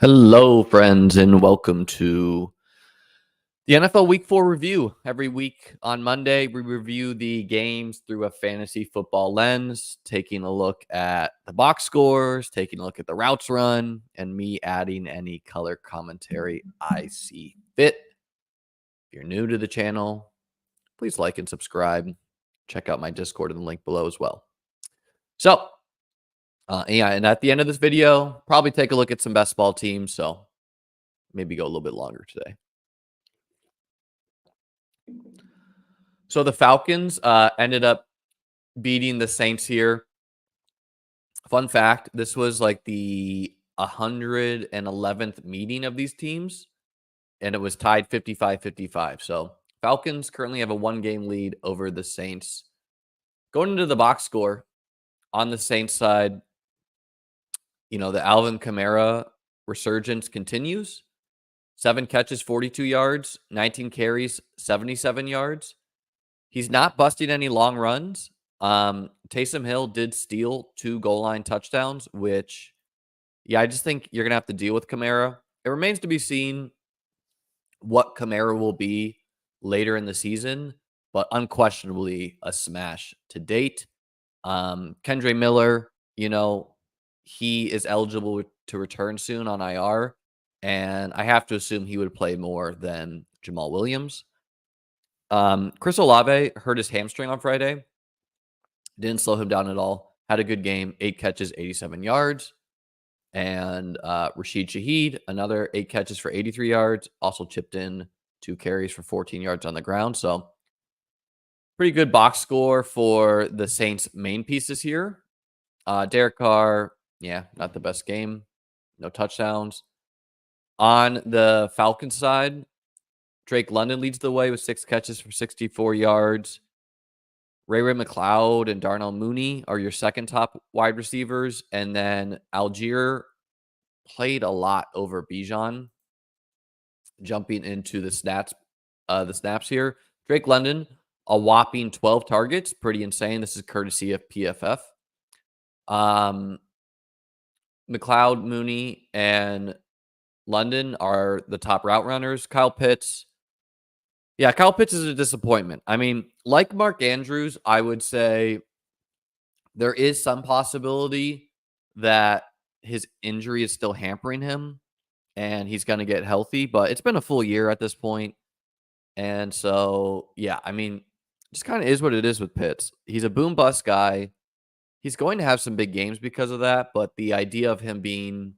Hello, friends, and welcome to the NFL Week 4 review. Every week on Monday, we review the games through a fantasy football lens, taking a look at the box scores, taking a look at the routes run, and me adding any color commentary I see fit. If you're new to the channel, please like and subscribe. Check out my Discord in the link below as well. So, and at the end of this video, probably take a look at some best ball teams. So maybe go a little bit longer today. So the Falcons ended up beating the Saints here. Fun fact, this was like the 111th meeting of these teams, and it was tied 55-55. So Falcons currently have a one-game lead over the Saints. Going into the box score on the Saints side, the Alvin Kamara resurgence continues. 7 catches, 42 yards, 19 carries, 77 yards. He's not busting any long runs. Taysom Hill did steal 2 goal line touchdowns, which, I just think you're going to have to deal with Kamara. It remains to be seen what Kamara will be later in the season, but unquestionably a smash to date. Kendre Miller, he is eligible to return soon on IR, and I have to assume he would play more than Jamal Williams. Chris Olave hurt his hamstring on Friday. Didn't slow him down at all. Had a good game. 8 catches, 87 yards. And Rashid Shaheed, another 8 catches for 83 yards. Also chipped in 2 carries for 14 yards on the ground. So pretty good box score for the Saints' main pieces here. Derek Carr, not the best game. No touchdowns. On the Falcons side, Drake London leads the way with 6 catches for 64 yards. Ray McLeod and Darnell Mooney are your second top wide receivers. And then Algier played a lot over Bijan, jumping into the snaps here. Drake London, a whopping 12 targets. Pretty insane. This is courtesy of PFF. McLeod, Mooney, and London are the top route runners. Kyle Pitts is a disappointment. I mean, like Mark Andrews, I would say there is some possibility that his injury is still hampering him and he's going to get healthy, but it's been a full year at this point. And so, just kind of is what it is with Pitts. He's a boom bust guy. He's going to have some big games because of that, but the idea of him being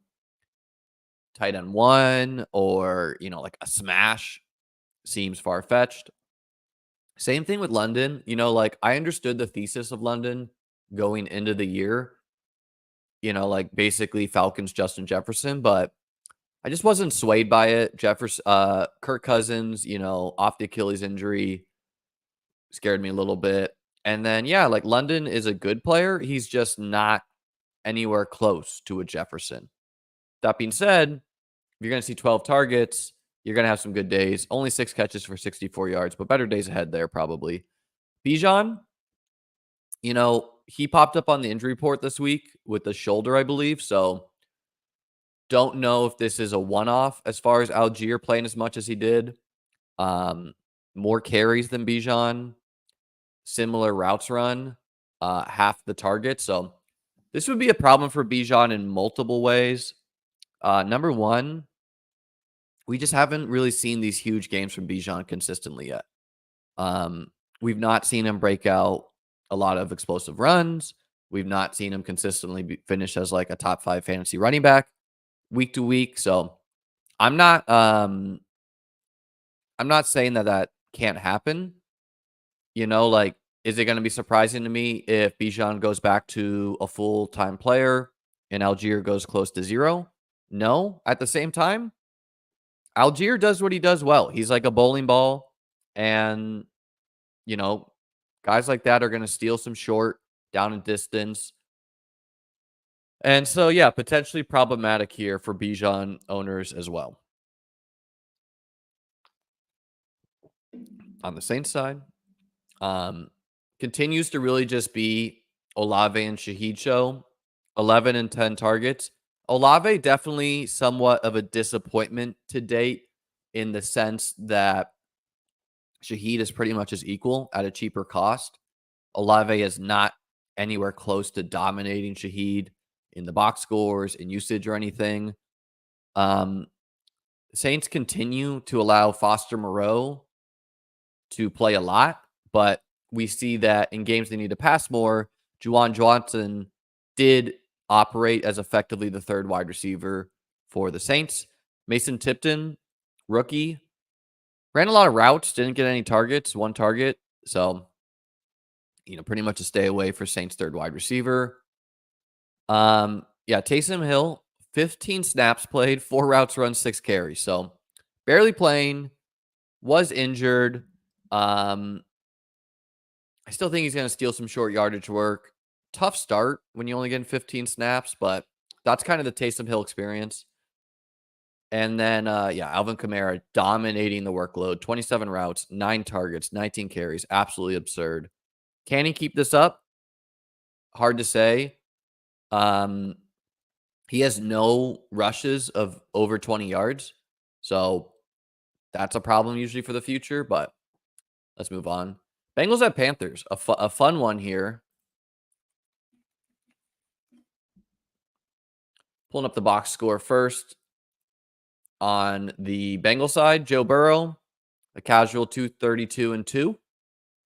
tight end 1 or, like a smash seems far-fetched. Same thing with London. I understood the thesis of London going into the year, basically Falcons, Justin Jefferson, but I just wasn't swayed by it. Kirk Cousins, off the Achilles injury scared me a little bit. And then, London is a good player. He's just not anywhere close to a Jefferson. That being said, if you're going to see 12 targets, you're going to have some good days. Only 6 catches for 64 yards, but better days ahead there probably. Bijan, he popped up on the injury report this week with the shoulder, I believe. So don't know if this is a one-off as far as Algier playing as much as he did. More carries than Bijan. Similar routes run. Half the targets. So this would be a problem for Bijan in multiple ways. Number one, we just haven't really seen these huge games from Bijan consistently yet. We've not seen him break out a lot of explosive runs. We've not seen him consistently finish as like a top 5 fantasy running back week to week. So I'm not saying that can't happen. Is it going to be surprising to me if Bijan goes back to a full-time player and Algier goes close to 0? No. At the same time, Algier does what he does well. He's like a bowling ball, and, guys like that are going to steal some short, down and distance. And so, potentially problematic here for Bijan owners as well. On the Saints side, continues to really just be Olave and Shaheed show. 11 and 10 targets. Olave definitely somewhat of a disappointment to date in the sense that Shaheed is pretty much his equal at a cheaper cost. Olave is not anywhere close to dominating Shaheed in the box scores, in usage, or anything. Um, Saints continue to allow Foster Moreau to play a lot, but we see that in games they need to pass more, Juwan Johnson did operate as effectively the third wide receiver for the Saints. Mason Tipton, rookie, ran a lot of routes, didn't get any targets, one target. So, pretty much a stay away for Saints third wide receiver. Yeah, Taysom Hill, 15 snaps played, 4 routes run, 6 carries. So, barely playing, was injured. I still think he's going to steal some short yardage work. Tough start when you only get 15 snaps, but that's kind of the Taysom Hill experience. And then, Alvin Kamara dominating the workload, 27 routes, 9 targets, 19 carries. Absolutely absurd. Can he keep this up? Hard to say. He has no rushes of over 20 yards. So that's a problem usually for the future, but let's move on. Bengals at Panthers, a fun one here. Pulling up the box score first. On the Bengal side, Joe Burrow, a casual 232-2.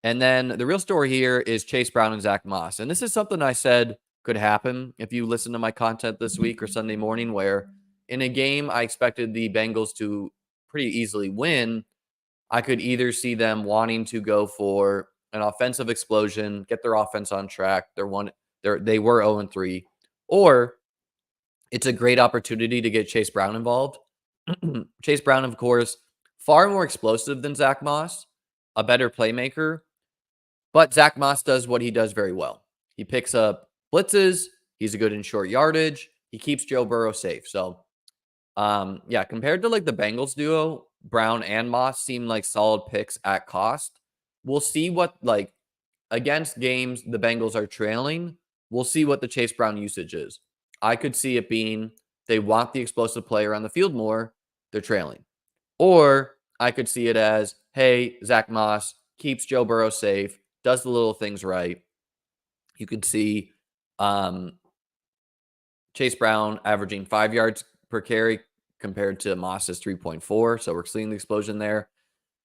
And then the real story here is Chase Brown and Zach Moss. And this is something I said could happen if you listen to my content this week or Sunday morning, where in a game I expected the Bengals to pretty easily win. I could either see them wanting to go for an offensive explosion, get their offense on track. They were 0-3, or it's a great opportunity to get Chase Brown involved. Chase Brown, of course, far more explosive than Zach Moss, a better playmaker. But Zach Moss does what he does very well. He picks up blitzes. He's a good in short yardage. He keeps Joe Burrow safe. So, compared to like the Bengals duo, Brown and Moss seem like solid picks at cost. We'll see what, like, against games the Bengals are trailing, we'll see what the Chase Brown usage is. I could see it being they want the explosive player on the field more, they're trailing. Or I could see it as, hey, Zach Moss keeps Joe Burrow safe, does the little things right. You could see Chase Brown averaging 5 yards per carry compared to Moss's 3.4. So we're seeing the explosion there.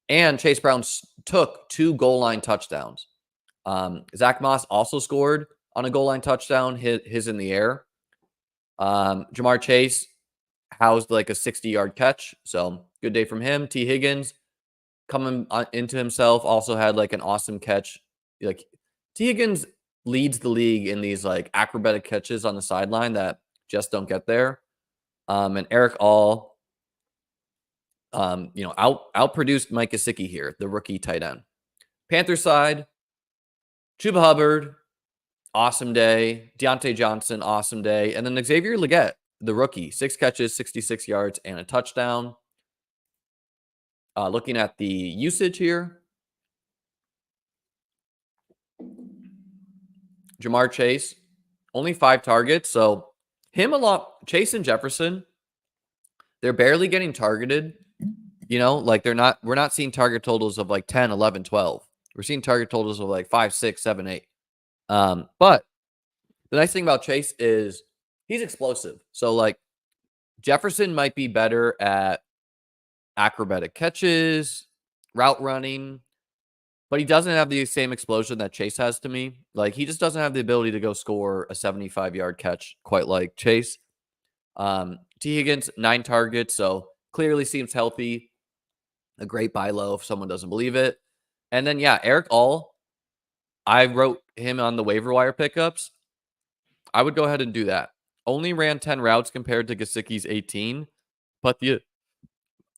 And Chase Brown took 2 goal line touchdowns. Zach Moss also scored on a goal line touchdown, hit his in the air. Jamar Chase housed like a 60-yard catch. So good day from him. T. Higgins coming into himself also had like an awesome catch. Like T. Higgins leads the league in these like acrobatic catches on the sideline that just don't get there. And Eric All, outproduced Mike Gesicki here, the rookie tight end. Panther side, Chuba Hubbard, awesome day. Deontay Johnson, awesome day. And then Xavier Legette, the rookie, 6 catches, 66 yards, and a touchdown. Looking at the usage here, Jamar Chase, only 5 targets. So him along, Chase and Jefferson, they're barely getting targeted. We're not seeing target totals of like 10, 11, 12. We're seeing target totals of like 5, 6, 7, 8. But the nice thing about Chase is he's explosive. So like Jefferson might be better at acrobatic catches, route running, but he doesn't have the same explosion that Chase has to me. Like he just doesn't have the ability to go score a 75-yard catch quite like Chase. T. Higgins, 9 targets, so clearly seems healthy. A great buy low if someone doesn't believe it. And then, Eric All, I wrote him on the waiver wire pickups. I would go ahead and do that. Only ran 10 routes compared to Gesicki's 18. But the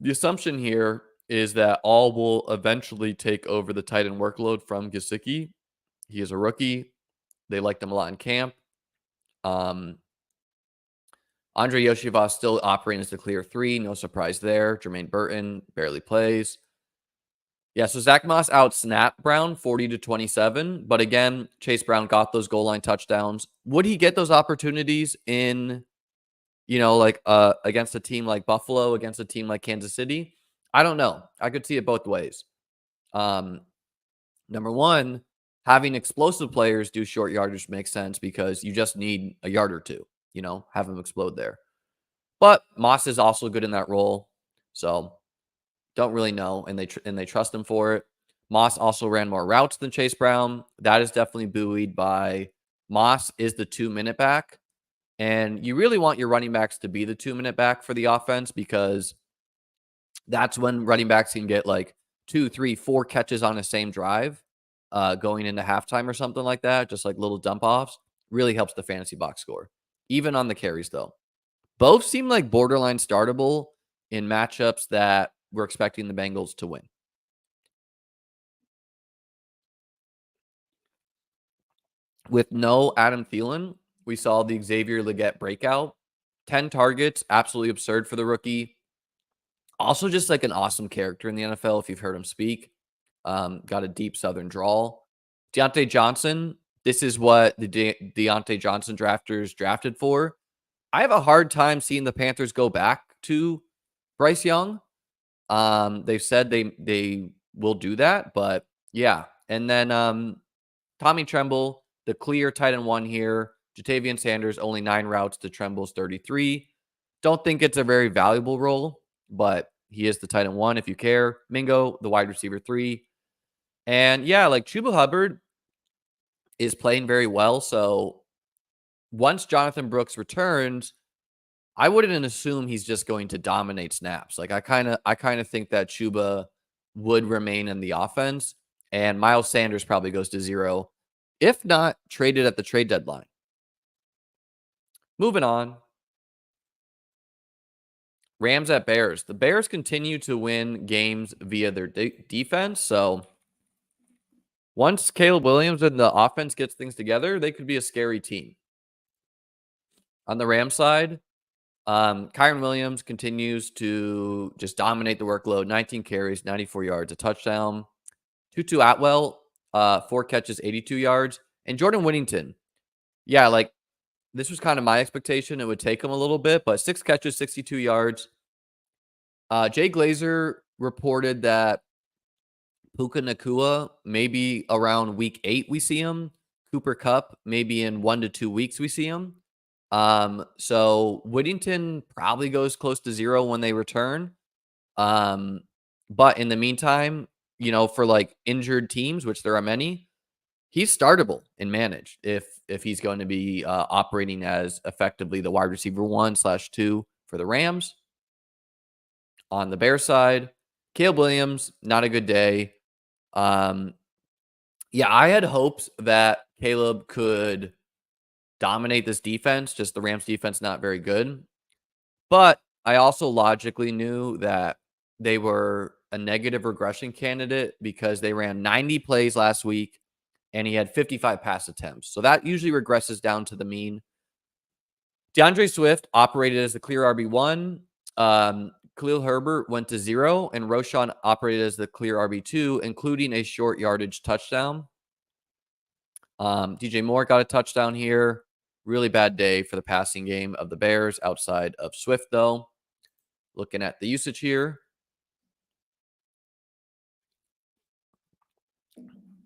assumption here is that All will eventually take over the tight end workload from Gesicki. He is a rookie. They liked him a lot in camp. Andre Yoshivas still operating as the clear 3. No surprise there. Jermaine Burton barely plays. So Zach Moss out-snapped Brown 40-27. But again, Chase Brown got those goal line touchdowns. Would he get those opportunities in like against a team like Buffalo, against a team like Kansas City. I don't know. I could see it both ways. Um, Number one, having explosive players do short yardage makes sense because you just need a yard or two, have them explode there. But Moss is also good in that role. So don't really know, and they trust him for it. Moss also ran more routes than Chase Brown. That is definitely buoyed by Moss is the 2-minute back. And you really want your running backs to be the 2-minute back for the offense because that's when running backs can get like 2, 3, 4 catches on the same drive going into halftime or something like that, just like little dump offs. Really helps the fantasy box score, even on the carries, though. Both seem like borderline startable in matchups that we're expecting the Bengals to win. With no Adam Thielen, we saw the Xavier Legette breakout. 10 targets, absolutely absurd for the rookie. Also, just like an awesome character in the NFL, if you've heard him speak. Got a deep Southern drawl. Deontay Johnson, this is what the Deontay Johnson drafters drafted for. I have a hard time seeing the Panthers go back to Bryce Young. They've said they will do that, but yeah. And then Tommy Tremble, the clear tight end one here. Jatavian Sanders, only 9 routes to Tremble's 33. Don't think it's a very valuable role, but he is the tight end one if you care. Mingo, the wide receiver 3. And yeah, like Chuba Hubbard is playing very well. So once Jonathan Brooks returns, I wouldn't assume he's just going to dominate snaps. Like I kind of think that Chuba would remain in the offense, and Miles Sanders probably goes to 0, if not traded at the trade deadline. Moving on. Rams at Bears. The Bears continue to win games via their defense. So once Caleb Williams and the offense gets things together, they could be a scary team. On the Rams side, Kyren Williams continues to just dominate the workload. 19 carries, 94 yards, a touchdown. Tutu Atwell, 4 catches, 82 yards. And Jordan Whittington, yeah, like this was kind of my expectation. It would take him a little bit, but 6 catches, 62 yards. Jay Glazer reported that Puka Nakua, maybe around week 8, we see him. Cooper Kupp, maybe in 1 to 2 weeks, we see him. So Whittington probably goes close to 0 when they return. But in the meantime, for like injured teams, which there are many, he's startable and managed if he's going to be operating as effectively the wide receiver 1/2 for the Rams. On the Bears side, Caleb Williams, not a good day. Yeah, I had hopes that Caleb could dominate this defense, just the Rams defense not very good. But I also logically knew that they were a negative regression candidate because they ran 90 plays last week and he had 55 pass attempts. So that usually regresses down to the mean. DeAndre Swift operated as the clear RB1. Khalil Herbert went to 0, and Roschon operated as the clear RB2, including a short yardage touchdown. DJ Moore got a touchdown here. Really bad day for the passing game of the Bears outside of Swift, though. Looking at the usage here.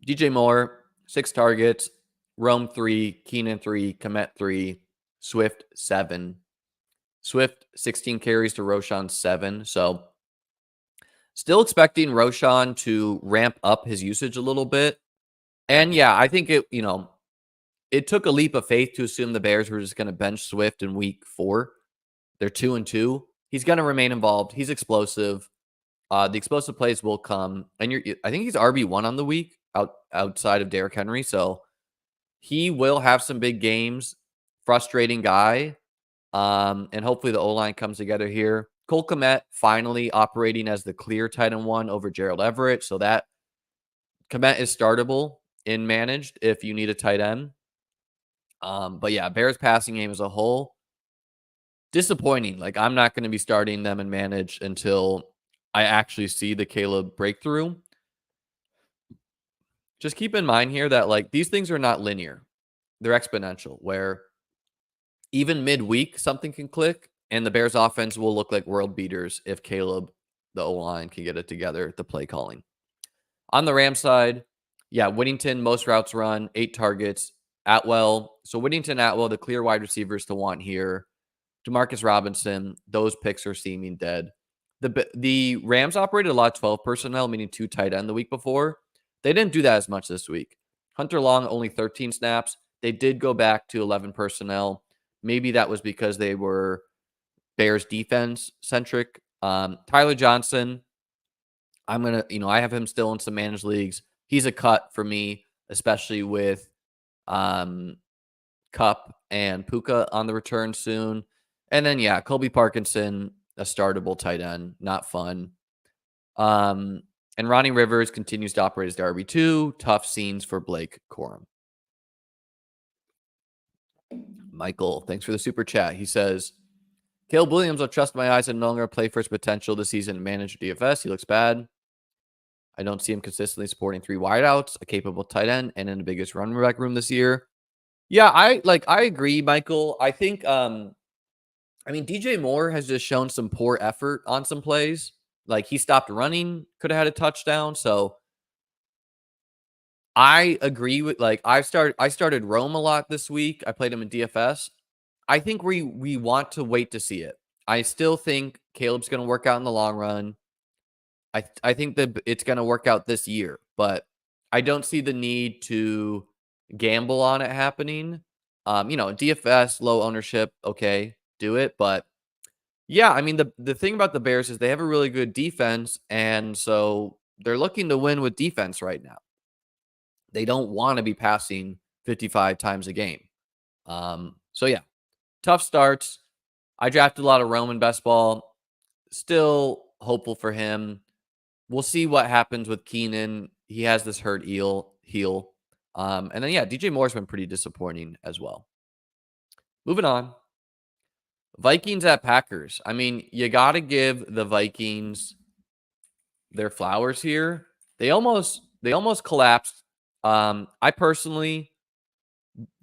DJ Moore, 6 targets. Rome 3, Keenan 3, Komet 3, Swift 7. Swift, 16 carries to Roschon 7. So still expecting Roschon to ramp up his usage a little bit. And yeah, I think it took a leap of faith to assume the Bears were just going to bench Swift in week 4. They're 2-2. He's going to remain involved. He's explosive. The explosive plays will come. And I think he's RB1 on the week outside of Derrick Henry. So he will have some big games. Frustrating guy. And hopefully the O-line comes together here. Cole Kmet finally operating as the clear tight end 1 over Gerald Everett. So that Kmet is startable in managed if you need a tight end. But yeah, Bears passing game as a whole, disappointing. Like I'm not going to be starting them in manage until I actually see the Caleb breakthrough. Just keep in mind here that like these things are not linear. They're exponential, where even midweek, something can click, and the Bears offense will look like world beaters if Caleb, the O-line, can get it together, the play calling. On the Rams side, yeah, Whittington, most routes run, 8 targets. Atwell. So Whittington, Atwell, the clear wide receivers to want here. Demarcus Robinson, those picks are seeming dead. The Rams operated a lot of 12 personnel, meaning 2 tight end the week before. They didn't do that as much this week. Hunter Long, only 13 snaps. They did go back to 11 personnel. Maybe that was because they were Bears defense centric. Tyler Johnson, I have him still in some managed leagues. He's a cut for me, especially with Cup and Puka on the return soon. And then, yeah, Colby Parkinson, a startable tight end, not fun. And Ronnie Rivers continues to operate as the RB2. Tough scenes for Blake Corum. Michael, thanks for the super chat. He says, Caleb Williams, I'll trust my eyes and no longer play for his potential this season. Manage DFS. He looks bad. I don't see him consistently supporting 3 wideouts, a capable tight end, and in the biggest running back room this year. Yeah, I agree, Michael. I think DJ Moore has just shown some poor effort on some plays. Like he stopped running, could have had a touchdown. So I agree with I started Rome a lot this week. I played him in DFS. I think we want to wait to see it. I still think Caleb's going to work out in the long run. I think that it's going to work out this year, but I don't see the need to gamble on it happening. DFS, low ownership, okay, do it. But yeah, I mean, the thing about the Bears is they have a really good defense, and so they're looking to win with defense right now. They don't want to be passing 55 times a game. So yeah, tough starts. I drafted a lot of Roman best ball. Still hopeful for him. We'll see what happens with Keenan. He has this hurt heel. And then, yeah, DJ Moore's been pretty disappointing as well. Moving on. Vikings at Packers. I mean, you got to give the Vikings their flowers here. They almost collapsed. I personally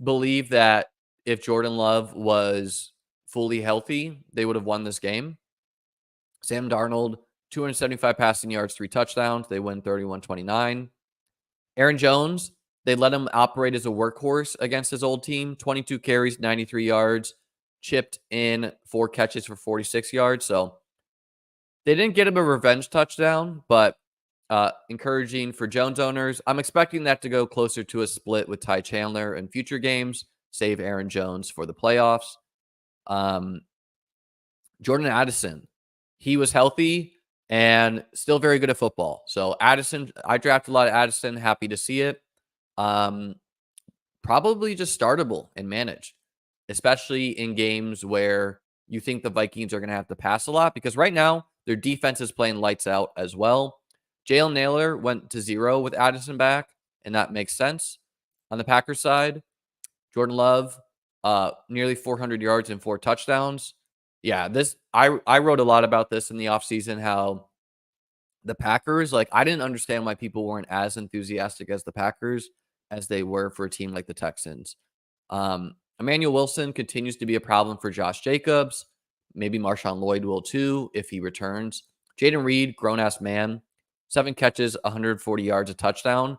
believe that if Jordan Love was fully healthy, they would have won this game. Sam Darnold, 275 passing yards, 3 touchdowns. They win 31-29. Aaron Jones, they let him operate as a workhorse against his old team. 22 carries, 93 yards, chipped in 4 catches for 46 yards. So they didn't get him a revenge touchdown, but encouraging for Jones owners. I'm expecting that to go closer to a split with Ty Chandler in future games. Save Aaron Jones for the playoffs. Jordan Addison, he was healthy and still very good at football. So Addison, I drafted a lot of Addison. Happy to see it. Probably just startable and managed, especially in games where you think the Vikings are going to have to pass a lot, because right now their defense is playing lights out as well. Jalen Naylor went to 0 with Addison back, and that makes sense. On the Packers side, Jordan Love, nearly 400 yards and 4 touchdowns. Yeah, I wrote a lot about this in the offseason, how the Packers, I didn't understand why people weren't as enthusiastic as the Packers as they were for a team like the Texans. Emmanuel Wilson continues to be a problem for Josh Jacobs. Maybe Marshawn Lloyd will too if he returns. Jaden Reed, grown-ass man, 7 catches, 140 yards, a touchdown.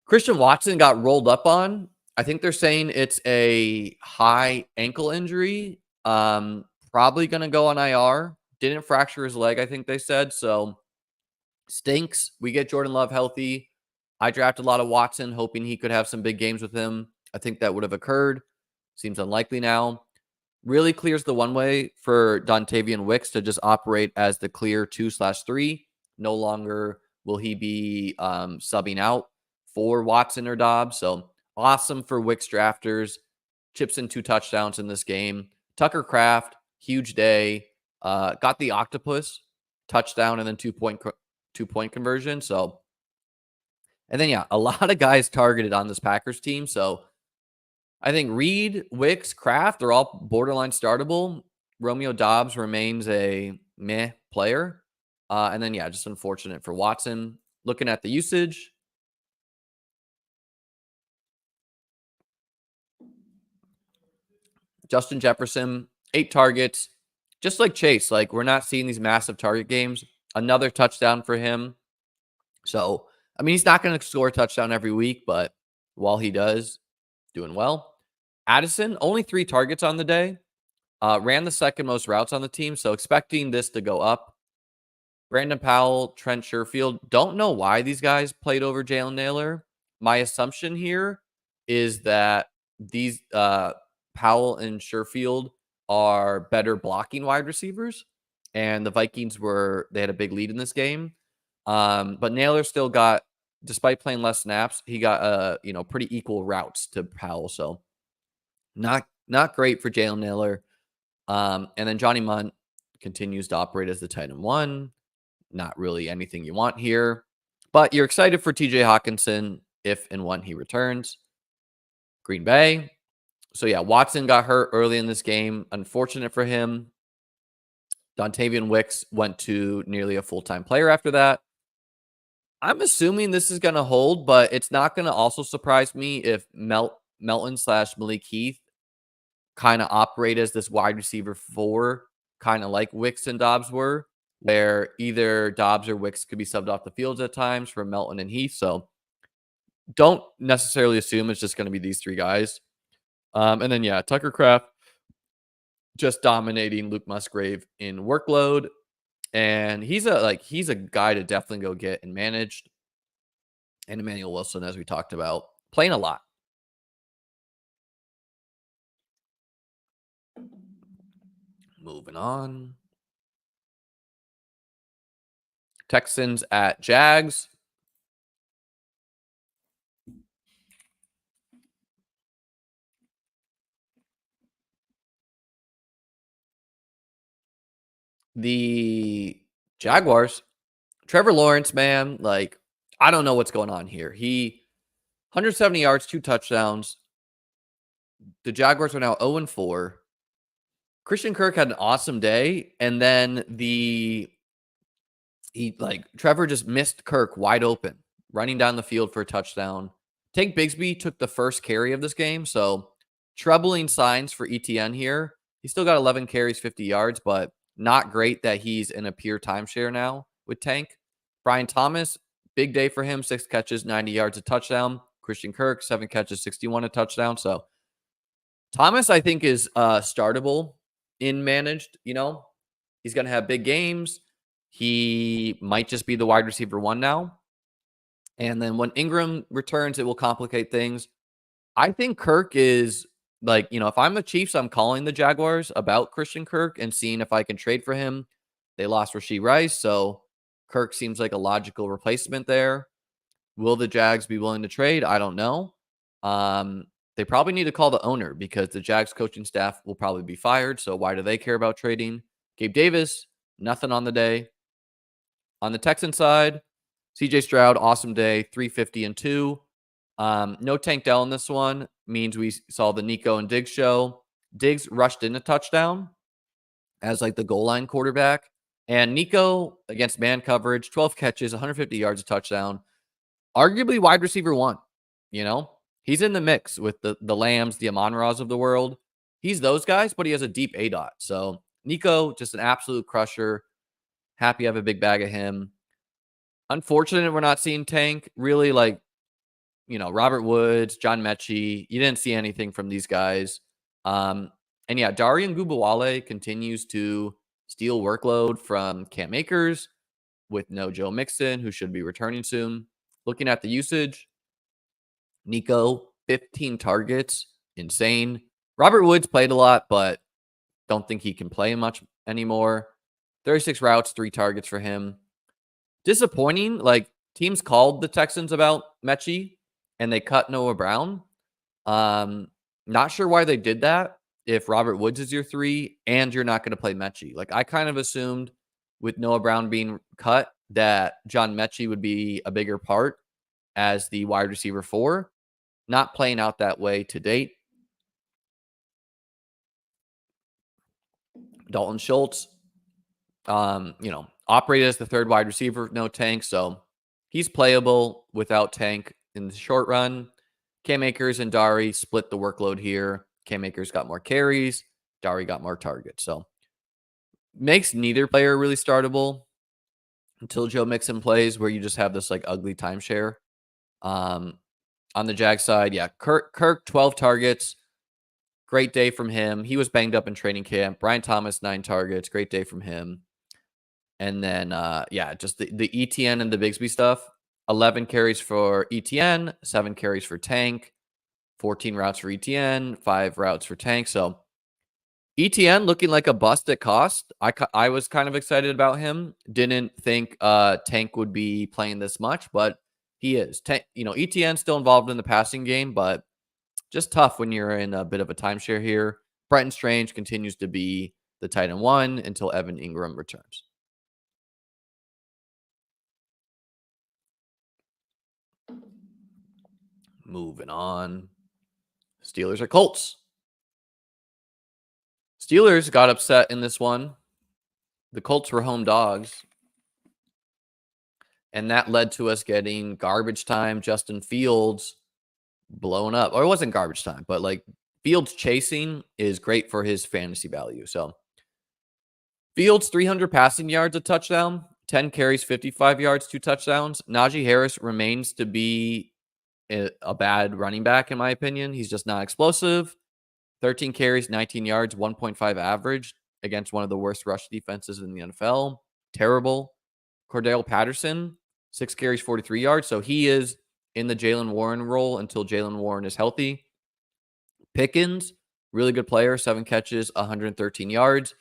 Christian Watson got rolled up on. I think they're saying it's a high ankle injury. Probably going to go on IR. Didn't fracture his leg, I think they said. So stinks. We get Jordan Love healthy. I drafted a lot of Watson, hoping he could have some big games with him. I think that would have occurred. Seems unlikely now. Really clears the one way for Dontavian Wicks to just operate as the clear 2/3. No longer will he be subbing out for Watson or Dobbs. So awesome for Wicks drafters. Chips in 2 touchdowns in this game. Tucker Kraft, huge day. Got the octopus touchdown and then 2-point conversion. So, and then, yeah, a lot of guys targeted on this Packers team. So I think Reed, Wicks, Kraft, they're all borderline startable. Romeo Dobbs remains a meh player. And then, yeah, just unfortunate for Watson. Looking at the usage, Justin Jefferson, 8 targets. Just like Chase, like we're not seeing these massive target games. Another touchdown for him. So, I mean, he's not going to score a touchdown every week, but while he does, doing well. Addison, only 3 targets on the day. Ran the second most routes on the team, so expecting this to go up. Brandon Powell, Trent Sherfield. Don't know why these guys played over Jalen Naylor. My assumption here is that these Powell and Sherfield are better blocking wide receivers, and the Vikings they had a big lead in this game. But Naylor still got, despite playing less snaps, he got pretty equal routes to Powell. So not great for Jalen Naylor. And then Johnny Munt continues to operate as the tight end 1. Not really anything you want here, but you're excited for TJ Hawkinson if and when he returns. Green Bay. So yeah, Watson got hurt early in this game. Unfortunate for him. Dontavian Wicks went to nearly a full-time player after that. I'm assuming this is going to hold, but it's not going to also surprise me if Melton/Malik Heath kind of operate as this wide receiver 4, kind of like Wicks and Dobbs were, where either Dobbs or Wicks could be subbed off the fields at times for Melton and Heath. So don't necessarily assume it's just going to be these 3 guys. And then, yeah, Tucker Kraft just dominating Luke Musgrave in workload. And he's a guy to definitely go get and managed. And Emmanuel Wilson, as we talked about, playing a lot. Moving on. Texans at Jags. The Jaguars, Trevor Lawrence, man, like, I don't know what's going on here. He 170 yards, 2 touchdowns. The Jaguars are now 0-4. Christian Kirk had an awesome day, and then Trevor just missed Kirk wide open, running down the field for a touchdown. Tank Bigsby took the first carry of this game, so troubling signs for ETN here. He still got 11 carries, 50 yards, but not great that he's in a pure timeshare now with Tank. Brian Thomas, big day for him, 6 catches, 90 yards, a touchdown. Christian Kirk, 7 catches, 61, a touchdown. So Thomas, I think, is startable in managed. He's going to have big games. He might just be the wide receiver 1 now. And then when Ingram returns, it will complicate things. I think Kirk is if I'm the Chiefs, I'm calling the Jaguars about Christian Kirk and seeing if I can trade for him. They lost Rashee Rice, so Kirk seems like a logical replacement there. Will the Jags be willing to trade? I don't know. They probably need to call the owner because the Jags coaching staff will probably be fired. So why do they care about trading? Gabe Davis, nothing on the day. On the Texan side, CJ Stroud, awesome day, 350 and 2. No Tank Dell in this one. Means we saw the Nico and Diggs show. Diggs rushed in a touchdown as the goal line quarterback. And Nico against man coverage, 12 catches, 150 yards, a touchdown. Arguably wide receiver 1. He's in the mix with the Lambs, the Amon-Ra's of the world. He's those guys, but he has a deep ADOT. So Nico, just an absolute crusher. Happy I have a big bag of him. Unfortunate we're not seeing Tank. Really, Robert Woods, John Mechie. You didn't see anything from these guys. And yeah, Darian Gubawale continues to steal workload from Cam Akers with no Joe Mixon, who should be returning soon. Looking at the usage, Nico, 15 targets. Insane. Robert Woods played a lot, but don't think he can play much anymore. 36 routes, 3 targets for him. Disappointing. Teams called the Texans about Mechie, and they cut Noah Brown. Not sure why they did that if Robert Woods is your 3 and you're not going to play Mechie. I kind of assumed with Noah Brown being cut that John Mechie would be a bigger part as the wide receiver 4. Not playing out that way to date. Dalton Schultz, operated as the 3rd wide receiver, no Tank, so he's playable without Tank in the short run. Cam Akers and Dari split the workload here. Cam Akers got more carries. Dari got more targets. So makes neither player really startable until Joe Mixon plays, where you just have this like ugly timeshare. On the Jag side, yeah, Kirk 12 targets. Great day from him. He was banged up in training camp. Brian Thomas, 9 targets. Great day from him. And then, yeah, just the ETN and the Bigsby stuff. 11 carries for ETN, 7 carries for Tank, 14 routes for ETN, 5 routes for Tank. So ETN looking like a bust at cost. I was kind of excited about him. Didn't think Tank would be playing this much, but he is. ETN still involved in the passing game, but just tough when you're in a bit of a timeshare here. Brenton Strange continues to be the tight end 1 until Evan Ingram returns. Moving on. Steelers or Colts. Steelers got upset in this one. The Colts were home dogs. And that led to us getting garbage time Justin Fields blown up. Or it wasn't garbage time, but like Fields chasing is great for his fantasy value. So Fields, 300 passing yards, a touchdown, 10 carries, 55 yards, 2 touchdowns. Najee Harris remains to be a bad running back, in my opinion. He's just not explosive. 13 carries, 19 yards, 1.5 average against one of the worst rush defenses in the NFL. Terrible. Cordell Patterson, 6 carries, 43 yards. So he is in the Jaylen Warren role until Jaylen Warren is healthy. Pickens, really good player, 7 catches, 113 yards.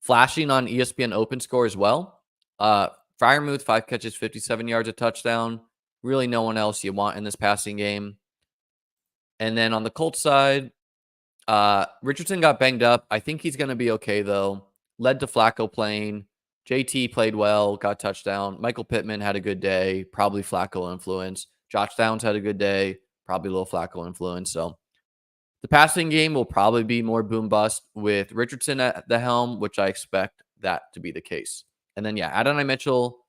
Flashing on ESPN Open Score as well. Freiermuth, 5 catches, 57 yards, a touchdown. Really no one else you want in this passing game. And then on the Colts side, Richardson got banged up. I think he's going to be okay, though. Led to Flacco playing. JT played well, got touchdown. Michael Pittman had a good day, probably Flacco influence. Josh Downs had a good day, probably a little Flacco influence. So the passing game will probably be more boom bust with Richardson at the helm, which I expect that to be the case. And then, yeah, Adonai Mitchell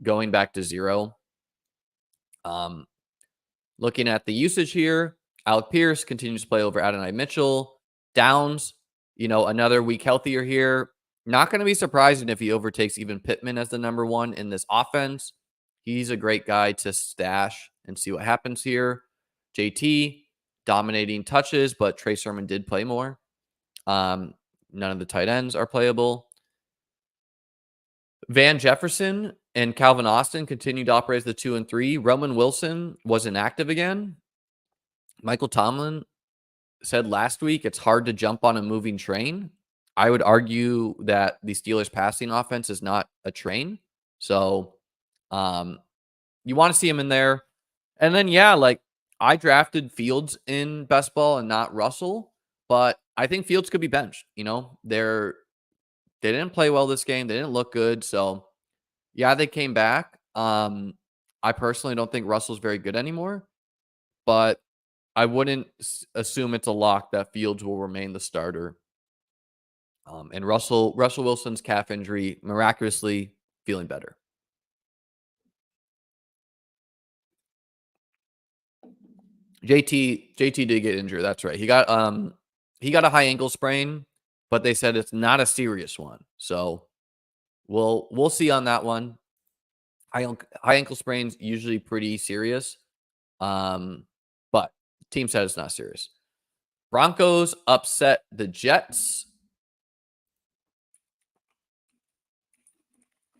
going back to 0. Looking at the usage here, Alec Pierce continues to play over Adonai Mitchell. Downs, another week healthier here. Not going to be surprising if he overtakes even Pittman as the number 1 in this offense. He's a great guy to stash and see what happens here. JT, dominating touches, but Trey Sermon did play more. None of the tight ends are playable. Van Jefferson and Calvin Austin continue to operate as the 2 and 3. Roman Wilson was inactive again. Michael Tomlin said last week it's hard to jump on a moving train. I would argue that the Steelers passing offense is not a train. So you want to see him in there. And then, yeah, like I drafted Fields in best ball and not Russell, but I think Fields could be benched. They didn't play well this game. They didn't look good. So, yeah, they came back. I personally don't think Russell's very good anymore, but I wouldn't assume it's a lock that Fields will remain the starter. And Russell Wilson's calf injury, miraculously feeling better. JT did get injured. That's right. He got a high ankle sprain, but they said it's not a serious one. So we'll see on that one. High ankle sprains usually pretty serious. But team said it's not serious. Broncos upset the Jets.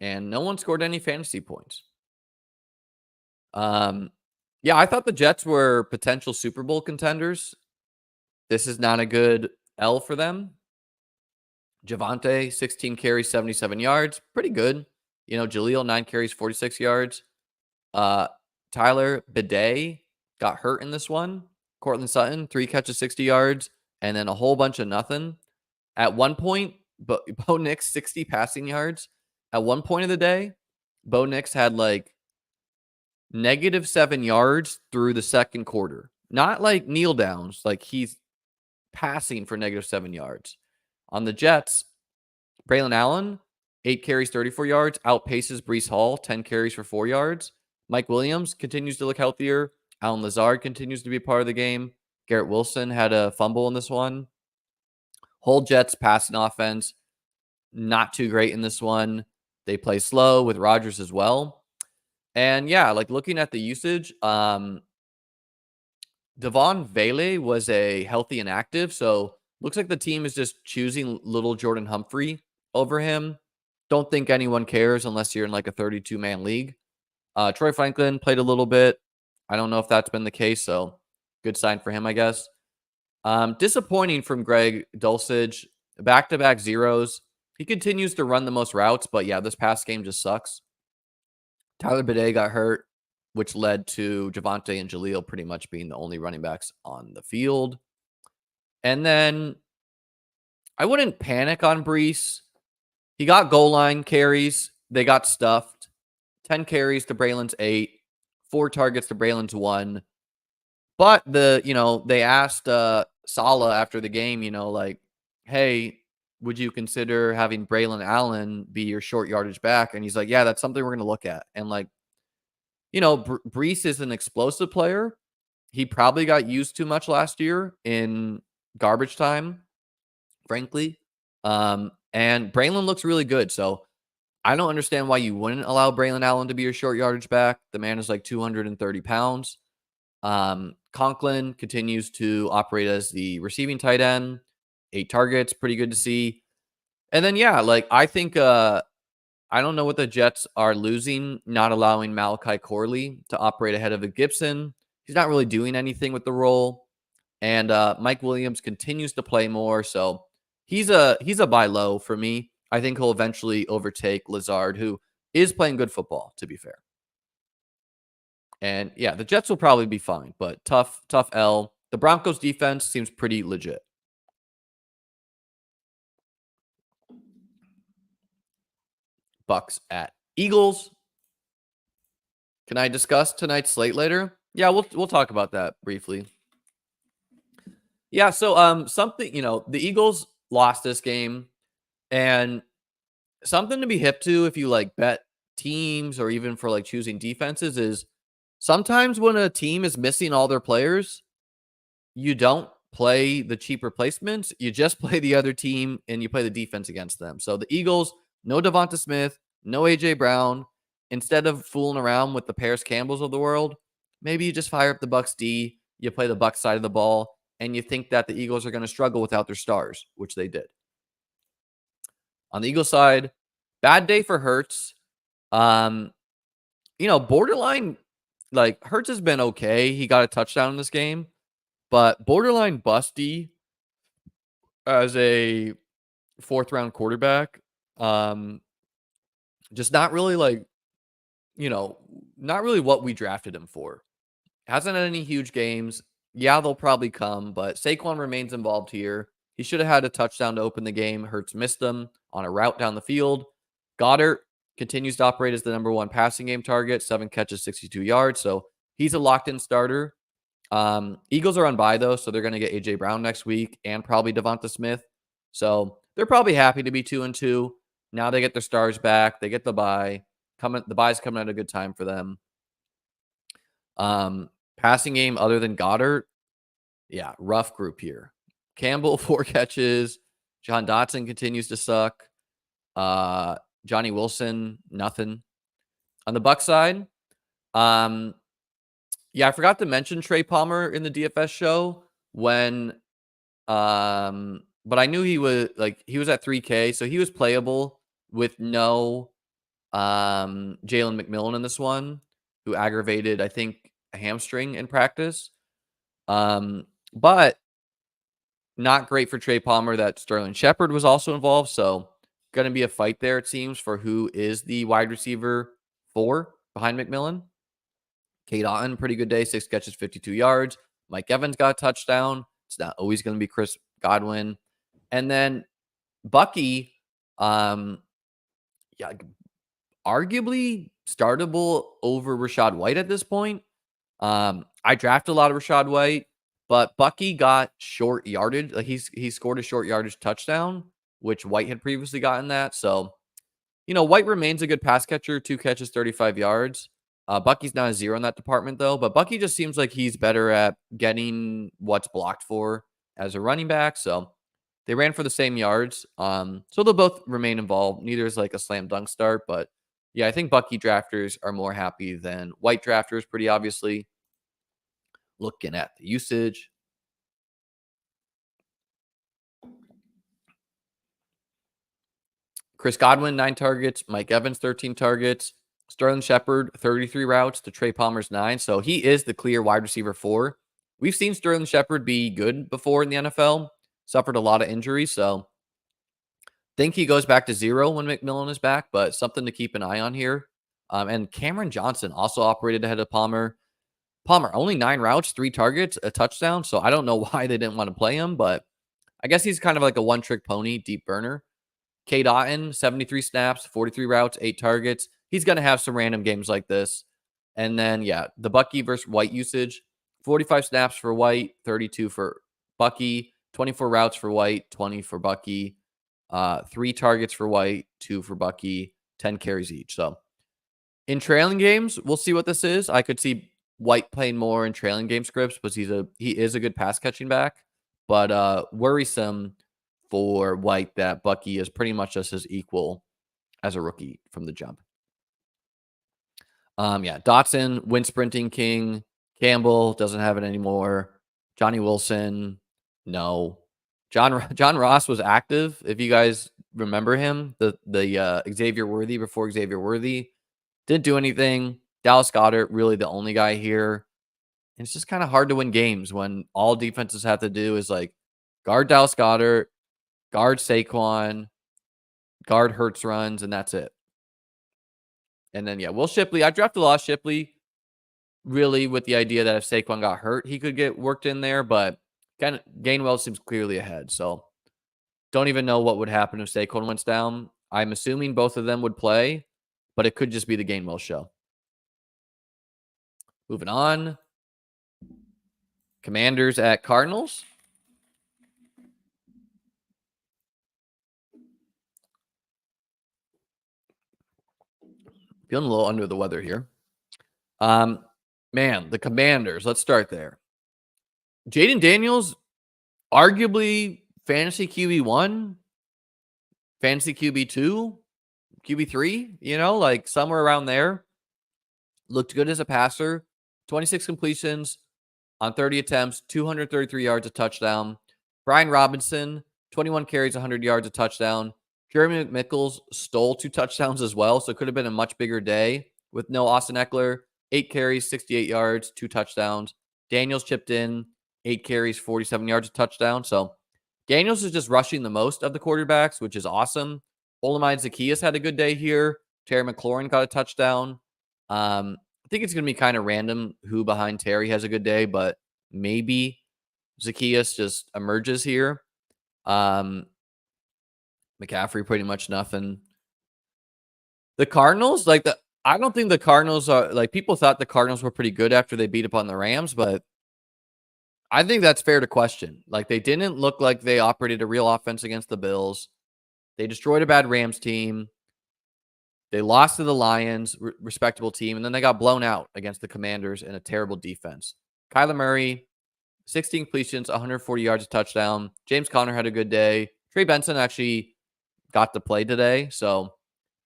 And no one scored any fantasy points. Yeah, I thought the Jets were potential Super Bowl contenders. This is not a good L for them. Javonte, 16 carries, 77 yards. Pretty good. Jaleel, 9 carries, 46 yards. Tyler Bidet got hurt in this one. Cortland Sutton, 3 catches, 60 yards. And then a whole bunch of nothing. At one point, Bo Nix, 60 passing yards. At one point of the day, Bo Nix had like -7 yards through the second quarter. Not like kneel downs, like he's passing for -7 yards. On the Jets, Braylon Allen, 8 carries, 34 yards, outpaces Breece Hall, 10 carries for 4 yards. Mike Williams continues to look healthier. Alan Lazard continues to be a part of the game. Garrett Wilson had a fumble in this one. Whole Jets passing offense, not too great in this one. They play slow with Rodgers as well. And yeah, like looking at the usage, Devon Vele was a healthy and active. So looks like the team is just choosing little Jordan Humphrey over him. Don't think anyone cares unless you're in like a 32-man league. Troy Franklin played a little bit. I don't know if that's been the case. So good sign for him, I guess. Disappointing from Greg Dulcich. Back-to-back zeros. He continues to run the most routes, but yeah, this past game just sucks. Tyler Bidet got hurt, which led to Javonte and Jaleel pretty much being the only running backs on the field. And then I wouldn't panic on Brees. He got goal line carries. They got stuffed. 10 carries to Braylon's 8. 4 targets to Braylon's 1. But they asked Saleh after the game, like, hey, would you consider having Braylon Allen be your short yardage back? And he's like, yeah, that's something we're going to look at. And like, Brees is an explosive player. He probably got used too much last year in garbage time, frankly. And Braylon looks really good. So I don't understand why you wouldn't allow Braylon Allen to be your short yardage back. The man is like 230 pounds. Conklin continues to operate as the receiving tight end. 8 targets, pretty good to see. And then, yeah, like I think I don't know what the Jets are losing, not allowing Malachi Corley to operate ahead of a Gibson. He's not really doing anything with the role. And Mike Williams continues to play more. So he's a buy low for me. I think he'll eventually overtake Lazard, who is playing good football, to be fair. And yeah, the Jets will probably be fine, but tough L. The Broncos defense seems pretty legit. Bucks at Eagles. Can I discuss tonight's slate later? Yeah, we'll talk about that briefly. Yeah, so something, the Eagles lost this game, and something to be hip to if you like bet teams or even for like choosing defenses is sometimes when a team is missing all their players, you don't play the cheap replacements. You just play the other team and you play the defense against them. So the Eagles, no Devonta Smith, no A.J. Brown. Instead of fooling around with the Paris Campbells of the world, maybe you just fire up the Bucks D, you play the Bucks side of the ball, and you think that the Eagles are going to struggle without their stars, which they did. On the Eagles side, bad day for Hurts. Borderline, like Hurts has been okay. He got a touchdown in this game, but borderline busty as a 4th round quarterback. Just not really like, not really what we drafted him for. Hasn't had any huge games. Yeah, they'll probably come, but Saquon remains involved here. He should have had a touchdown to open the game. Hurts missed them on a route down the field. Goddard continues to operate as the number 1 passing game target, 7 catches, 62 yards. So he's a locked-in starter. Eagles are on bye, though, so they're going to get A.J. Brown next week and probably Devonta Smith. So they're probably happy to be 2-2. Now they get their stars back. They get the bye. The bye's coming at a good time for them. Passing game other than Goddard, yeah, rough group here. Campbell, 4 catches. John Dotson continues to suck. Johnny Wilson, nothing. On the Bucs side, yeah, I forgot to mention Trey Palmer in the DFS show when, but I knew he was at 3K, so he was playable with no Jalen McMillan in this one, who aggravated, I think, a hamstring in practice. But not great for Trey Palmer that Sterling Shepard was also involved. So going to be a fight there, it seems, for who is the wide receiver 4 behind McMillan. Kate Otten, pretty good day, 6 catches, 52 yards. Mike Evans got a touchdown. It's not always going to be Chris Godwin. And then Bucky, yeah, arguably startable over Rachaad White at this point. I drafted a lot of Rachaad White, but Bucky got short yardage. Like he scored a short yardage touchdown, which White had previously gotten that. So, White remains a good pass catcher, 2 catches, 35 yards. Bucky's not a zero in that department, though. But Bucky just seems like he's better at getting what's blocked for as a running back. So they ran for the same yards. So they'll both remain involved. Neither is like a slam dunk start. But yeah, I think Bucky drafters are more happy than white drafters, pretty obviously. Looking at the usage. Chris Godwin, 9 targets. Mike Evans, 13 targets. Sterling Shepard, 33 routes to Trey Palmer's 9. So he is the clear wide receiver 4. We've seen Sterling Shepard be good before in the NFL. Suffered a lot of injuries. So think he goes back to 0 when McMillan is back, but something to keep an eye on here. And Cameron Johnson also operated ahead of Palmer. Palmer, only 9 routes, 3 targets, a touchdown. So I don't know why they didn't want to play him, but I guess he's kind of like a one-trick pony, deep burner. Cade Otton, 73 snaps, 43 routes, 8 targets. He's going to have some random games like this. And then, yeah, the Bucky versus White usage, 45 snaps for White, 32 for Bucky, 24 routes for White, 20 for Bucky, 3 targets for White, 2 for Bucky, 10 carries each. So in trailing games, we'll see what this is. I could see White playing more in trailing game scripts, but he is a good pass catching back. But worrisome for White that Bucky is pretty much just as equal as a rookie from the jump. Yeah, Dotson, wind sprinting king. Campbell doesn't have it anymore. Johnny Wilson, no. John Ross was active, if you guys remember him. The Xavier Worthy before Xavier Worthy didn't do anything. Dallas Goedert, really the only guy here. And it's just kind of hard to win games when all defenses have to do is like guard Dallas Goedert, guard Saquon, guard Hurts runs, and that's it. And then, yeah, Will Shipley. I drafted a lot of Shipley really with the idea that if Saquon got hurt, he could get worked in there. But kind of Gainwell seems clearly ahead. So don't even know what would happen if Saquon went down. I'm assuming both of them would play, but it could just be the Gainwell show. Moving on. Commanders at Cardinals. Feeling a little under the weather here. Man, the Commanders. Let's start there. Jaden Daniels, arguably fantasy QB1, fantasy QB2, QB3, like somewhere around there. Looked good as a passer. 26 completions on 30 attempts, 233 yards, a touchdown. Brian Robinson, 21 carries, 100 yards, a touchdown. Jeremy McNichols stole 2 touchdowns as well, so it could have been a much bigger day with no Austin Eckler. 8 carries, 68 yards, 2 touchdowns. Daniels chipped in, 8 carries, 47 yards, a touchdown. So Daniels is just rushing the most of the quarterbacks, which is awesome. Olamide Zaccheaus had a good day here. Terry McLaurin got a touchdown. I think it's going to be kind of random who behind Terry has a good day, but maybe Zaccheaus just emerges here. McCaffrey, pretty much nothing. The Cardinals, I don't think the Cardinals are people thought the Cardinals were pretty good after they beat up on the Rams, but I think that's fair to question. They didn't look like they operated a real offense against the Bills. They destroyed a bad Rams team. They lost to the Lions, respectable team, and then they got blown out against the Commanders in a terrible defense. Kyler Murray, 16 completions, 140 yards, a touchdown. James Conner had a good day. Trey Benson actually got to play today, so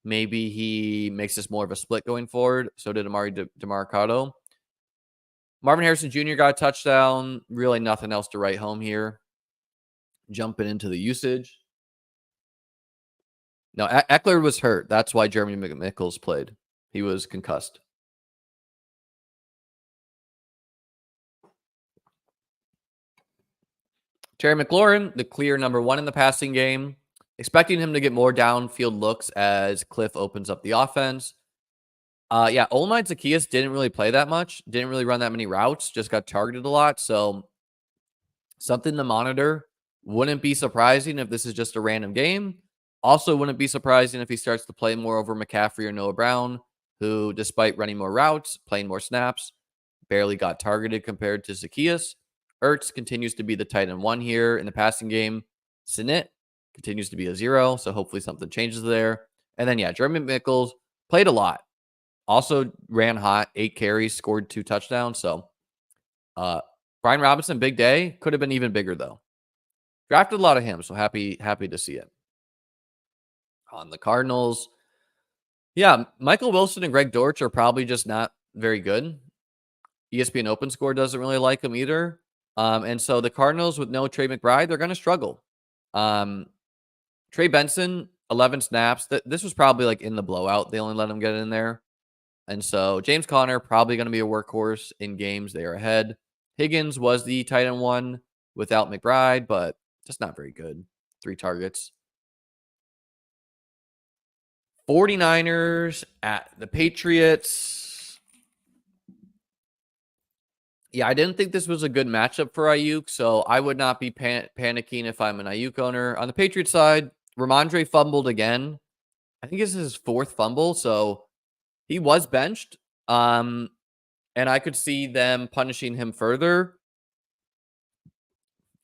maybe he makes this more of a split going forward. So did Amari DeMarcado. Marvin Harrison Jr. got a touchdown. Really nothing else to write home here. Jumping into the usage. No, Eckler was hurt. That's why Jeremy McNichols played. He was concussed. Terry McLaurin, the clear number 1 in the passing game. Expecting him to get more downfield looks as Cliff opens up the offense. Yeah, Olamide Zaccheaus didn't really play that much. Didn't really run that many routes. Just got targeted a lot. So something to monitor. Wouldn't be surprising if this is just a random game. Also wouldn't be surprising if he starts to play more over McCaffrey or Noah Brown, who, despite running more routes, playing more snaps, barely got targeted compared to Zaccheaus. Ertz continues to be the tight end 1 here in the passing game. Sinnett continues to be a 0, so hopefully something changes there. And then, yeah, Jeremy McNichols played a lot. Also ran hot, 8 carries, scored 2 touchdowns. So Brian Robinson, big day. Could have been even bigger though. Drafted a lot of him, so happy to see it. On the Cardinals, yeah, Michael Wilson and Greg Dortch are probably just not very good. ESPN Open Score doesn't really like him either. And so the Cardinals with no Trey McBride, they're going to struggle. Trey Benson, 11 snaps. This was probably like in the blowout. They only let him get in there. And so James Conner probably going to be a workhorse in games they are ahead. Higgins was the tight end one without McBride, but just not very good. 3 targets. 49ers at the Patriots. Yeah, I didn't think this was a good matchup for Ayuk, so I would not be panicking if I'm an Ayuk owner. On the Patriots side, Ramondre fumbled again. I think this is his 4th fumble, so he was benched. And I could see them punishing him further.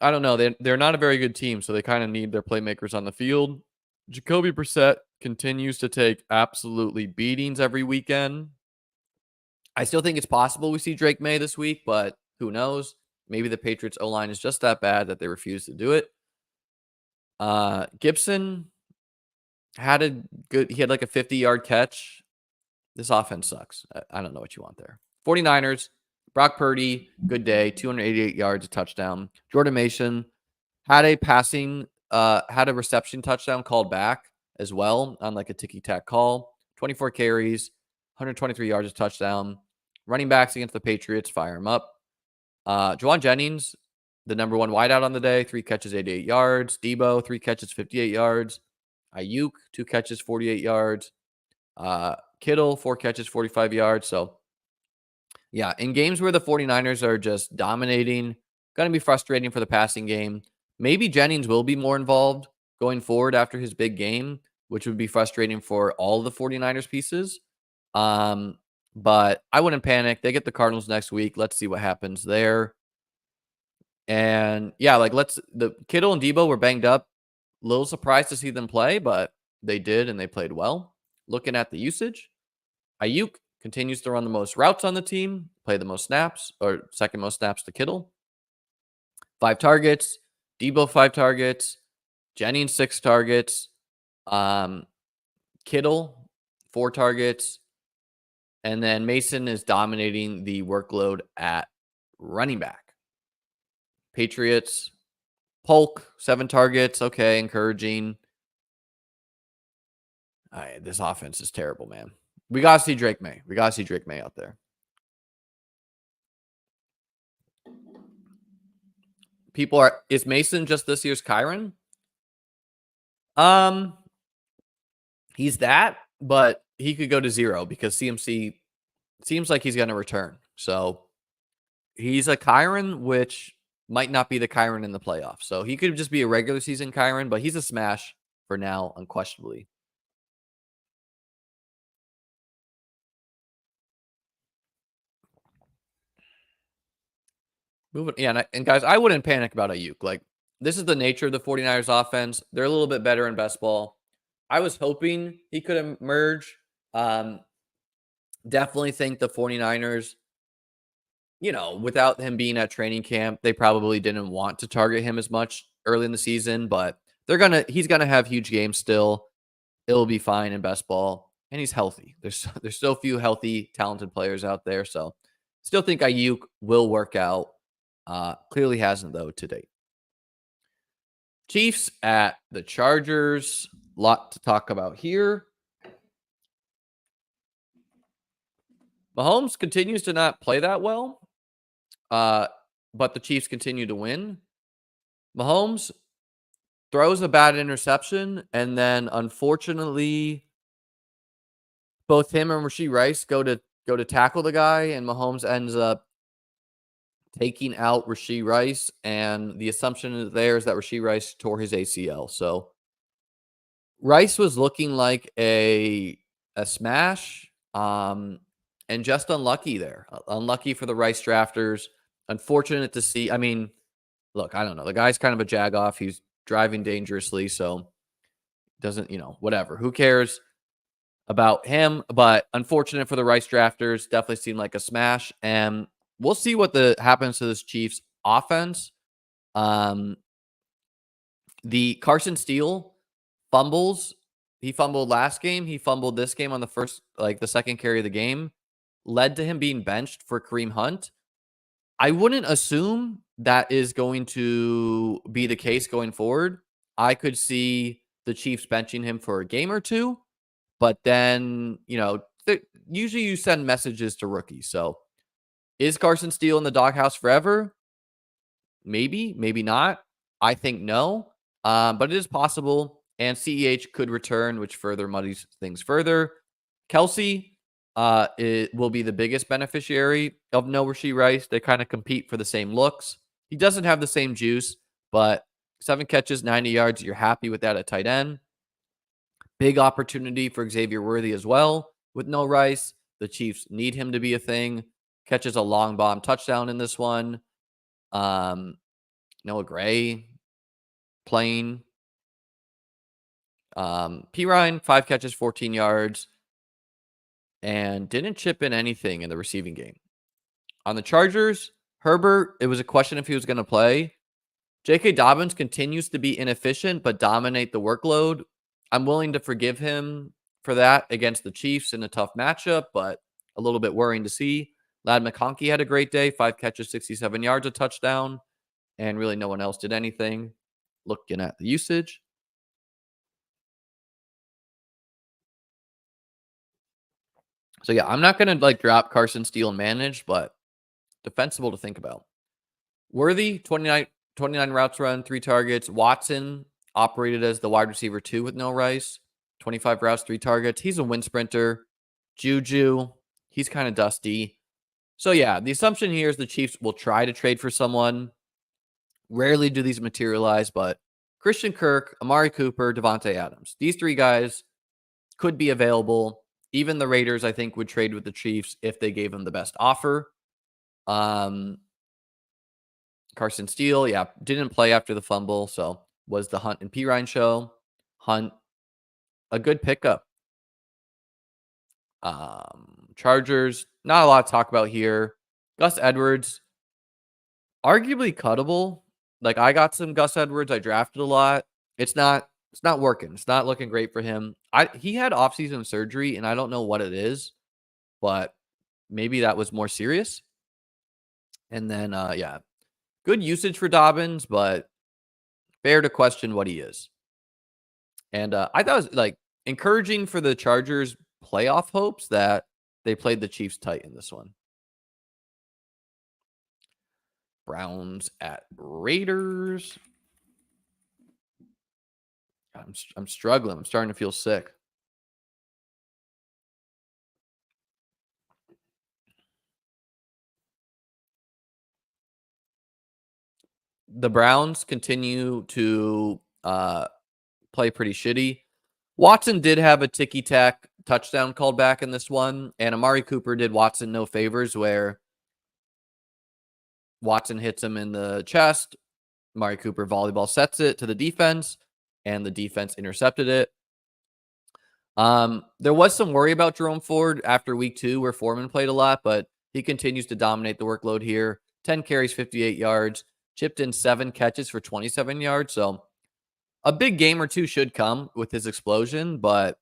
I don't know. They're not a very good team, so they kind of need their playmakers on the field. Jacoby Brissett continues to take absolutely beatings every weekend. I still think it's possible we see Drake May this week, but who knows? Maybe the Patriots O-line is just that bad that they refuse to do it. Gibson had he had like a 50-yard catch. This offense sucks. I don't know what you want there. 49ers, Brock Purdy, good day, 288 yards, a touchdown. Jordan Mason had a reception touchdown called back as well on like a ticky-tack call. 24 carries, 123 yards, a touchdown. Running backs against the Patriots, fire him up. Juwan Jennings, the number 1 wideout on the day, 3 catches, 88 yards. Debo, 3 catches, 58 yards. Ayuk, 2 catches, 48 yards. Kittle, 4 catches, 45 yards. So, yeah, in games where the 49ers are just dominating, going to be frustrating for the passing game. Maybe Jennings will be more involved going forward after his big game, which would be frustrating for all the 49ers pieces. But I wouldn't panic. They get the Cardinals next week. Let's see what happens there. And yeah, like the Kittle and Debo were banged up. A little surprised to see them play, but they did and they played well. Looking at the usage, Ayuk continues to run the most routes on the team, play the most snaps, or second most snaps to Kittle. 5 targets. Debo, 5 targets. Jennings, 6 targets. Kittle, 4 targets. And then Mason is dominating the workload at running back. Patriots, Polk, 7 targets. Okay, encouraging. This offense is terrible, man. We got to see Drake May. We got to see Drake May out there. Is Mason just this year's Kyron? He's that, but he could go to 0 because CMC seems like he's going to return. So he's a Kyron, which might not be the Kyron in the playoffs. So he could just be a regular season Kyron, but he's a smash for now, unquestionably. Moving, yeah, and guys, I wouldn't panic about Ayuk. Like, this is the nature of the 49ers offense. They're a little bit better in best ball. I was hoping he could emerge. Definitely think the 49ers, without him being at training camp, they probably didn't want to target him as much early in the season, but he's gonna have huge games still. It'll be fine in best ball, and he's healthy. There's still a few healthy, talented players out there, so still think Ayuk will work out. Clearly hasn't, though, to date. Chiefs at the Chargers. Lot to talk about here. Mahomes continues to not play that well, but the Chiefs continue to win. Mahomes throws a bad interception, and then, unfortunately, both him and Rashee Rice go to tackle the guy, and Mahomes ends up taking out Rashee Rice, and the assumption there is that Rashee Rice tore his ACL. So Rice was looking like a smash, and just unlucky there. Unlucky for the Rice drafters. Unfortunate to see. I mean, look, I don't know. The guy's kind of a jag-off. He's driving dangerously, so doesn't, whatever. Who cares? about him, but unfortunate for the Rice drafters. Definitely seemed like a smash, and we'll see what happens to this Chiefs offense. Um, the Carson Steele fumbles. He fumbled last game. He fumbled this game on the second carry of the game, led to him being benched for Kareem Hunt. I wouldn't assume that is going to be the case going forward. I could see the Chiefs benching him for a game or two, but then, usually you send messages to rookies. So is Carson Steele in the doghouse forever? Maybe, maybe not. I think no, but it is possible. And CEH could return, which further muddies things further. Kelsey it will be the biggest beneficiary of no Rashee Rice. They kind of compete for the same looks. He doesn't have the same juice, but 7 catches, 90 yards. You're happy with that at tight end. Big opportunity for Xavier Worthy as well with no Rice. The Chiefs need him to be a thing. Catches a long bomb touchdown in this one. Noah Gray playing. Pirine, 5 catches, 14 yards, and didn't chip in anything in the receiving game. On the Chargers, Herbert, it was a question if he was going to play. J.K. Dobbins continues to be inefficient but dominate the workload. I'm willing to forgive him for that against the Chiefs in a tough matchup, but a little bit worrying to see. Ladd McConkey had a great day, 5 catches, 67 yards, a touchdown, and really no one else did anything. Looking at the usage. So yeah, I'm not going to drop Carson Steele and manage, but defensible to think about. Worthy, 29 routes run, 3 targets. Watson operated as the wide receiver 2 with no Rice. 25 routes, 3 targets. He's a wind sprinter. Juju, he's kind of dusty. So yeah, the assumption here is the Chiefs will try to trade for someone. Rarely do these materialize, but Christian Kirk, Amari Cooper, Devontae Adams. These 3 guys could be available. Even the Raiders, I think, would trade with the Chiefs if they gave them the best offer. Carson Steele, yeah, didn't play after the fumble, so was the Hunt and Pirine show. Hunt, a good pickup. Chargers, not a lot to talk about here. Gus Edwards, arguably cuttable. I got some Gus Edwards. I drafted a lot. It's not working. It's not looking great for him. He had offseason surgery, and I don't know what it is, but maybe that was more serious. And then, yeah, good usage for Dobbins, but fair to question what he is. And I thought it was encouraging for the Chargers' playoff hopes that they played the Chiefs tight in this one. Browns at Raiders. I'm struggling. I'm starting to feel sick. The Browns continue to play pretty shitty. Watson did have a ticky-tack touchdown called back in this one, and Amari Cooper did Watson no favors where Watson hits him in the chest. Amari Cooper volleyball sets it to the defense, and the defense intercepted it. There was some worry about Jerome Ford after week 2 where Foreman played a lot, but he continues to dominate the workload here. 10 carries, 58 yards, chipped in 7 catches for 27 yards. So a big game or 2 should come with his explosion, but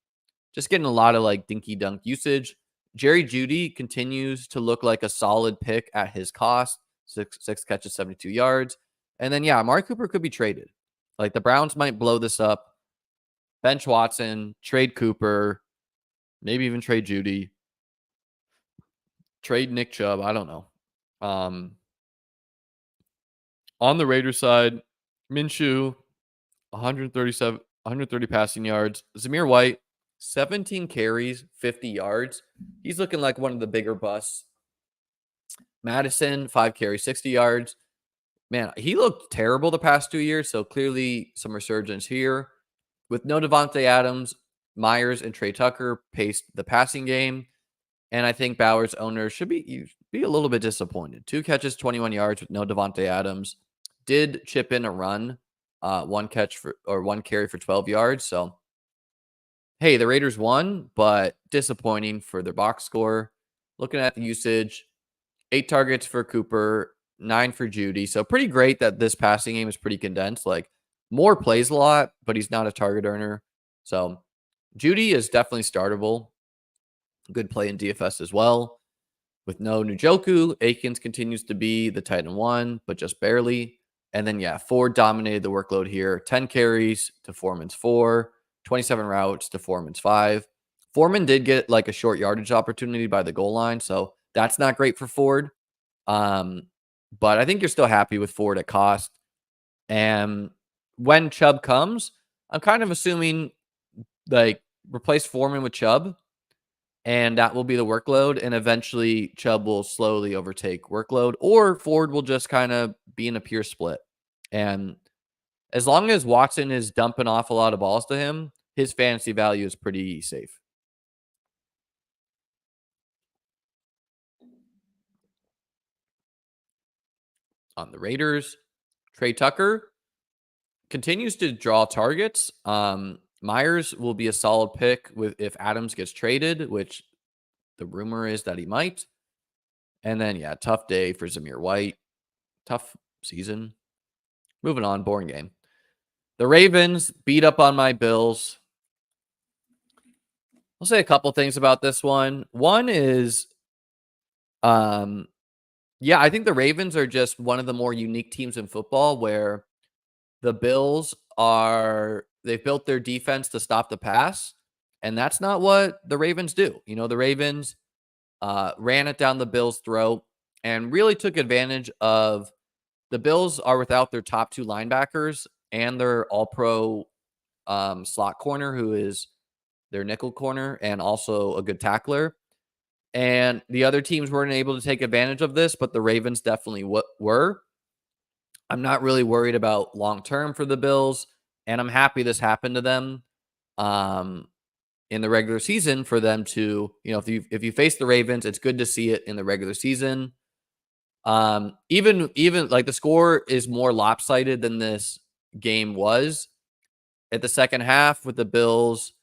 just getting a lot of dinky dunk usage. Jerry Jeudy continues to look like a solid pick at his cost. 6 catches, 72 yards. And then, yeah, Amari Cooper could be traded. The Browns might blow this up. Bench Watson, trade Cooper, maybe even trade Jeudy, trade Nick Chubb. I don't know. On the Raiders side, Minshew, 130 passing yards. Zamir White, 17 carries, 50 yards. He's looking like one of the bigger busts. Madison, 5 carries, 60 yards. Man, he looked terrible the past 2 years, so clearly some resurgence here. With no Devontae Adams, Myers and Trey Tucker paced the passing game, and I think Bauer's owners should be a little bit disappointed. 2 catches, 21 yards with no Devontae Adams. Did chip in a run, 1 carry for 12 yards. So hey, the Raiders won, but disappointing for their box score. Looking at the usage, 8 targets for Cooper, 9 for Judy. So pretty great that this passing game is pretty condensed. Like Moore plays a lot, but he's not a target earner. So Judy is definitely startable. Good play in DFS as well. With no Njoku, Akins continues to be the Titan 1, but just barely. And then, yeah, Ford dominated the workload here. 10 carries to Foreman's 4, 27 routes to Foreman's 5. Foreman did get like a short yardage opportunity by the goal line, so that's not great for Ford. But I think you're still happy with Ford at cost. And when Chubb comes, I'm kind of assuming like replace Foreman with Chubb, and that will be the workload. And eventually Chubb will slowly overtake workload, or Ford will just kind of be in a pure split. And as long as Watson is dumping off a lot of balls to him, his fantasy value is pretty safe. On the Raiders, Trey Tucker continues to draw targets. Myers will be a solid pick with if Adams gets traded, which the rumor is that he might. And then, yeah, tough day for Zamir White. Tough season. Moving on, boring game. The Ravens beat up on my Bills. I'll say a couple things about this one. One is, yeah, I think the Ravens are just one of the more unique teams in football where the Bills they've built their defense to stop the pass, and that's not what the Ravens do. You know, the Ravens ran it down the Bills' throat and really took advantage of the Bills are without their top 2 linebackers and their all-pro slot corner, who is their nickel corner and also a good tackler. And the other teams weren't able to take advantage of this, but the Ravens definitely were. I'm not really worried about long-term for the Bills, and I'm happy this happened to them in the regular season for them to, you know, if you face the Ravens, it's good to see it in the regular season. Even like the score is more lopsided than this game was at the second half with the Bills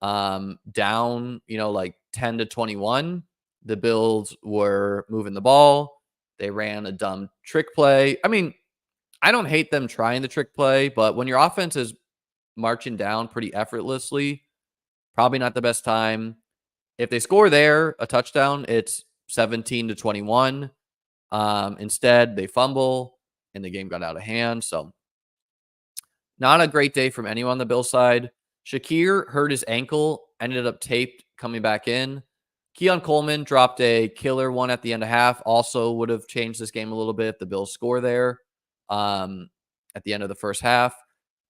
down, you know, like 10-21. The Bills were moving the ball. They ran a dumb trick play. I mean, I don't hate them trying the trick play, but when your offense is marching down pretty effortlessly, probably not the best time. If they score there, a touchdown, it's 17-21. Instead, they fumble and the game got out of hand. So, not a great day from anyone on the Bill side. Shakir hurt his ankle, ended up taped coming back in. Keon Coleman dropped a killer one at the end of half. Also would have changed this game a little bit if the Bills score there at the end of the first half.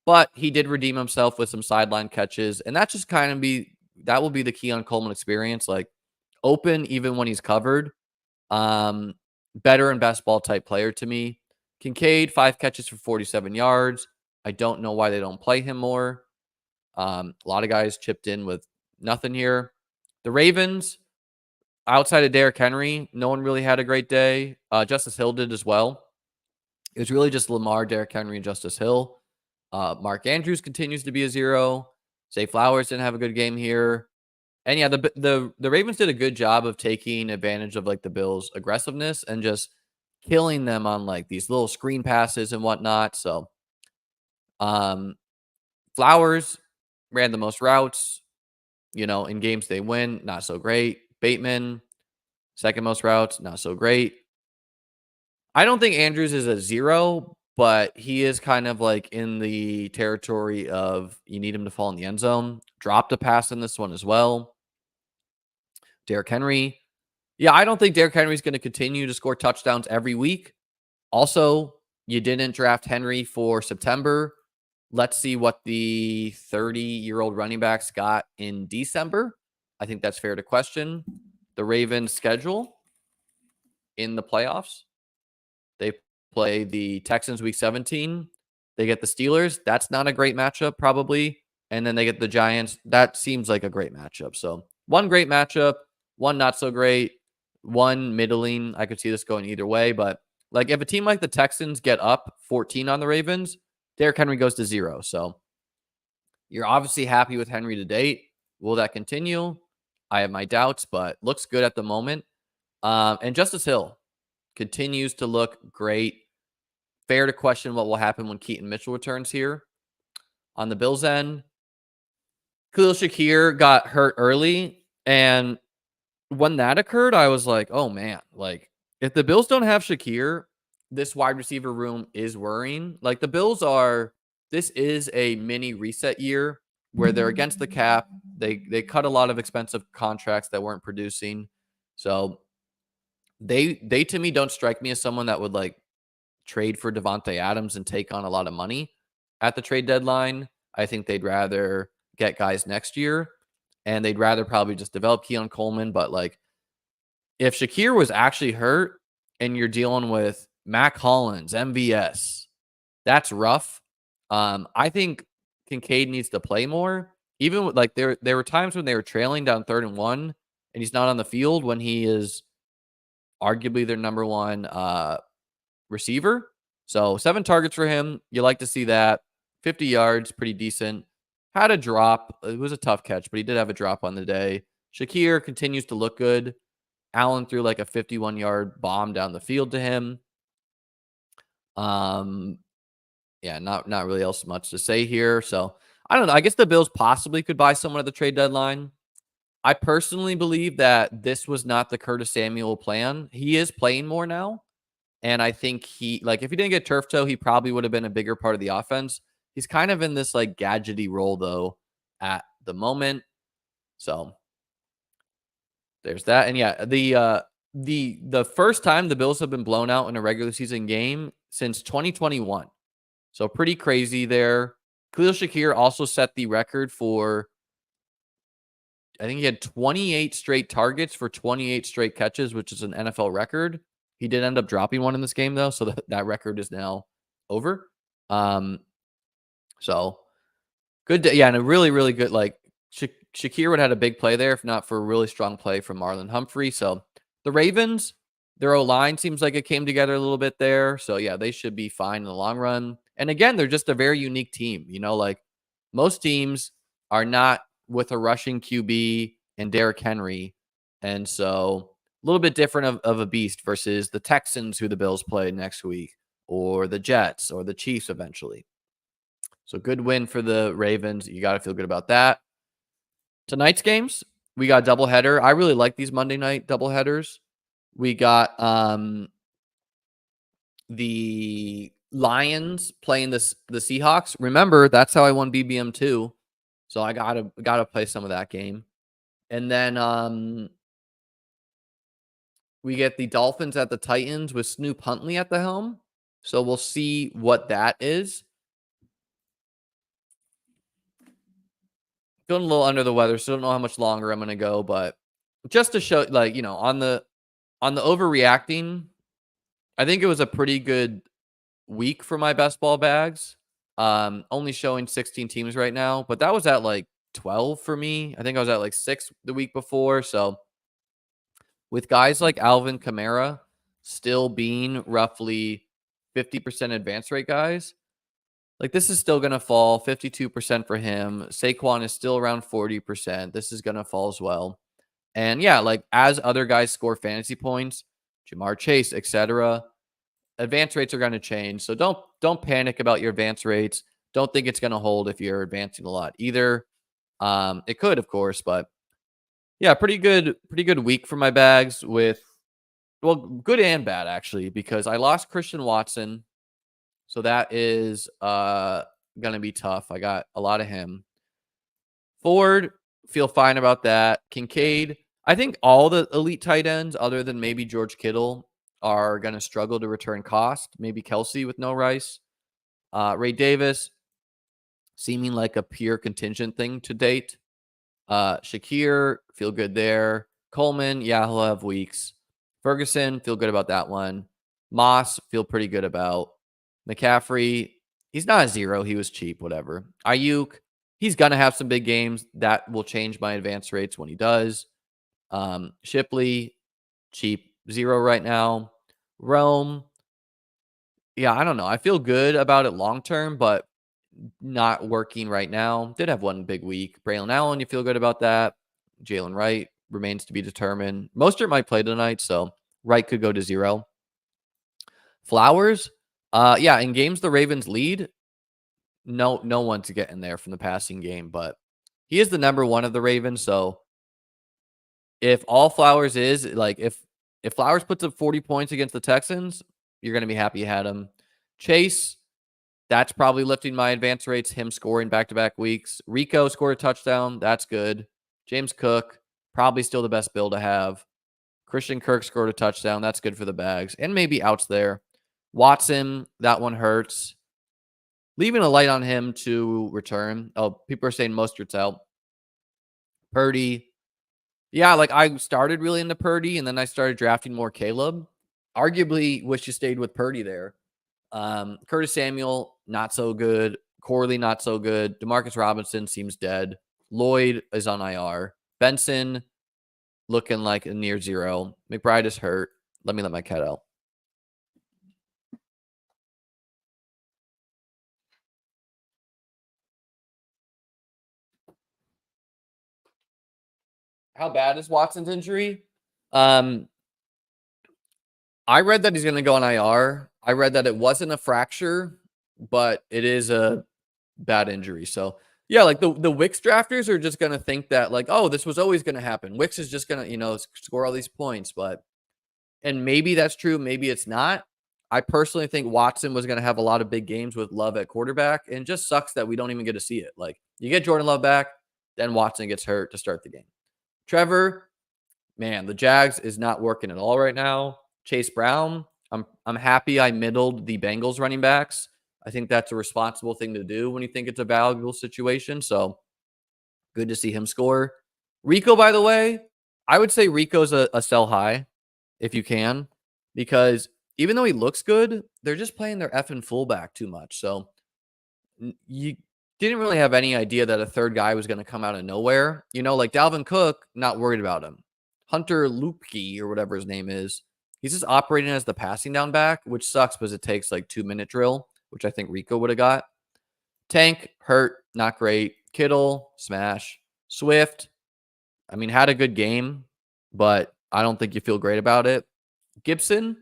But he did redeem himself with some sideline catches. And that just kind of that will be the Keon Coleman experience. Like open even when he's covered. Better and best ball type player to me. Kincaid, 5 catches for 47 yards. I don't know why they don't play him more. A lot of guys chipped in with nothing here. The Ravens, outside of Derrick Henry, no one really had a great day. Justice Hill did as well. It was really just Lamar, Derrick Henry, and Justice Hill. Mark Andrews continues to be a 0. Zay Flowers didn't have a good game here. And yeah, the Ravens did a good job of taking advantage of like the Bills' aggressiveness and just killing them on like these little screen passes and whatnot. So, Flowers ran the most routes, you know, in games they win, not so great. Bateman, second most routes, not so great. I don't think Andrews is a 0, but he is kind of like in the territory of you need him to fall in the end zone. Dropped a pass in this one as well. Derrick Henry. Yeah, I don't think Derrick Henry is going to continue to score touchdowns every week. Also, you didn't draft Henry for September. Let's see what the 30-year-old running backs got in December. I think that's fair to question. The Ravens' schedule in the playoffs. They play the Texans week 17. They get the Steelers. That's not a great matchup, probably. And then they get the Giants. That seems like a great matchup. So, one great matchup, one not so great, one middling. I could see this going either way. But, like, if a team like the Texans get up 14 on the Ravens, Derrick Henry goes to 0. So, you're obviously happy with Henry to date. Will that continue? I have my doubts, but looks good at the moment. And Justice Hill continues to look great. Fair to question what will happen when Keaton Mitchell returns here. On the Bills end, Khalil Shakir got hurt early, and when that occurred, I was like, "Oh man, like if the Bills don't have Shakir, this wide receiver room is worrying." Like the Bills are this is a mini reset year where they're against the cap. They cut a lot of expensive contracts that weren't producing. So they to me don't strike me as someone that would like trade for Devontae Adams and take on a lot of money at the trade deadline. I think they'd rather get guys next year, and they'd rather probably just develop Keon Coleman. But like, if Shakir was actually hurt and you're dealing with Mac Hollins, MVS, that's rough. I think Kincaid needs to play more. Even with, like there were times when they were trailing down 3rd and 1, and he's not on the field when he is arguably their number one receiver. So 7 targets for him. You like to see that. 50 yards, pretty decent. Had a drop. It was a tough catch, but he did have a drop on the day. Shakir continues to look good. Allen threw like a 51-yard bomb down the field to him. Yeah, not really else much to say here. So I don't know. I guess the Bills possibly could buy someone at the trade deadline. I personally believe that this was not the Curtis Samuel plan. He is playing more now. And I think if he didn't get turf toe, he probably would have been a bigger part of the offense. He's kind of in this like gadgety role though at the moment. So there's that. And yeah, the first time the Bills have been blown out in a regular season game since 2021. So pretty crazy there. Khalil Shakir also set the record for, I think he had 28 straight targets for 28 straight catches, which is an NFL record. He did end up dropping one in this game, though, so that record is now over. So good. Yeah, and a really, really good, like, Shakir would have had a big play there if not for a really strong play from Marlon Humphrey. So the Ravens, their O-line seems like it came together a little bit there. So, yeah, they should be fine in the long run. And, again, they're just a very unique team. You know, like, most teams are not with a rushing QB and Derrick Henry. And so a little bit different of a beast versus the Texans, who the Bills play next week, or the Jets or the Chiefs eventually. So good win for the Ravens. You got to feel good about that. Tonight's games, we got a doubleheader. I really like these Monday night doubleheaders. We got the Lions playing the Seahawks. Remember, that's how I won BBM too. So I gotta play some of that game. And then we get the Dolphins at the Titans with Snoop Huntley at the helm. So we'll see what that is. Feeling a little under the weather, so don't know how much longer I'm gonna go, but just to show, like, you know, on the overreacting, I think it was a pretty good week for my best ball bags. Only showing 16 teams right now, but that was at like 12 for me. I think I was at like 6 the week before. So with guys like Alvin Kamara still being roughly 50% advance rate guys, like this is still going to fall 52% for him. Saquon is still around 40%. This is going to fall as well. And yeah, like as other guys score fantasy points, Jamar Chase, etc., advance rates are going to change. So don't panic about your advance rates. Don't think it's going to hold if you're advancing a lot either. It could, of course, but yeah, pretty good week for my bags with, well, good and bad actually, because I lost Christian Watson. So that is going to be tough. I got a lot of him. Ford, feel fine about that. Kincaid, I think all the elite tight ends, other than maybe George Kittle, are going to struggle to return cost. Maybe Kelsey with no Rice. Ray Davis, seeming like a pure contingent thing to date. Shakir, feel good there. Coleman, yeah, he'll have weeks. Ferguson, feel good about that one. Moss, feel pretty good about. McCaffrey, he's not a zero. He was cheap, whatever. Ayuk, he's going to have some big games. That will change my advance rates when he does. Shipley, cheap, 0 right now. Rome, yeah, I don't know. I feel good about it long term, but not working right now. Did have one big week. Braylon Allen, you feel good about that. Jalen Wright remains to be determined. Mostert might play tonight, so Wright could go to 0. Flowers, yeah, in games the Ravens lead, no one's getting there from the passing game, but he is the number one of the Ravens, so if all Flowers is, like, if Flowers puts up 40 points against the Texans, you're going to be happy you had him. Chase, that's probably lifting my advance rates, him scoring back-to-back weeks. Rico scored a touchdown. That's good. James Cook, probably still the best bill to have. Christian Kirk scored a touchdown. That's good for the bags. And maybe outs there. Watson, that one hurts. Leaving a light on him to return. Oh, people are saying Mostert's out. Purdy. Yeah, like I started really into Purdy, and then I started drafting more Caleb. Arguably, wish you stayed with Purdy there. Curtis Samuel, not so good. Corley, not so good. Demarcus Robinson seems dead. Lloyd is on IR. Benson, looking like a near 0. McBride is hurt. Let me let my cat out. How bad is Watson's injury? I read that he's going to go on IR. I read that it wasn't a fracture, but it is a bad injury. So, yeah, like the Wicks drafters are just going to think that, like, oh, this was always going to happen. Wicks is just going to, score all these points. And maybe that's true. Maybe it's not. I personally think Watson was going to have a lot of big games with Love at quarterback, and just sucks that we don't even get to see it. Like, you get Jordan Love back, then Watson gets hurt to start the game. Trevor, man, the Jags is not working at all right now. Chase Brown, I'm happy I middled the Bengals running backs. I think that's a responsible thing to do when you think it's a valuable situation. So good to see him score. Rico, by the way, I would say Rico's a sell high if you can, because even though he looks good, they're just playing their effing fullback too much. So you didn't really have any idea that a third guy was going to come out of nowhere. Like Dalvin Cook, not worried about him. Hunter Lupke, or whatever his name is, he's just operating as the passing down back, which sucks because it takes like 2-minute drill, which I think Rico would have got. Tank, hurt, not great. Kittle, smash. Swift, had a good game, but I don't think you feel great about it. Gibson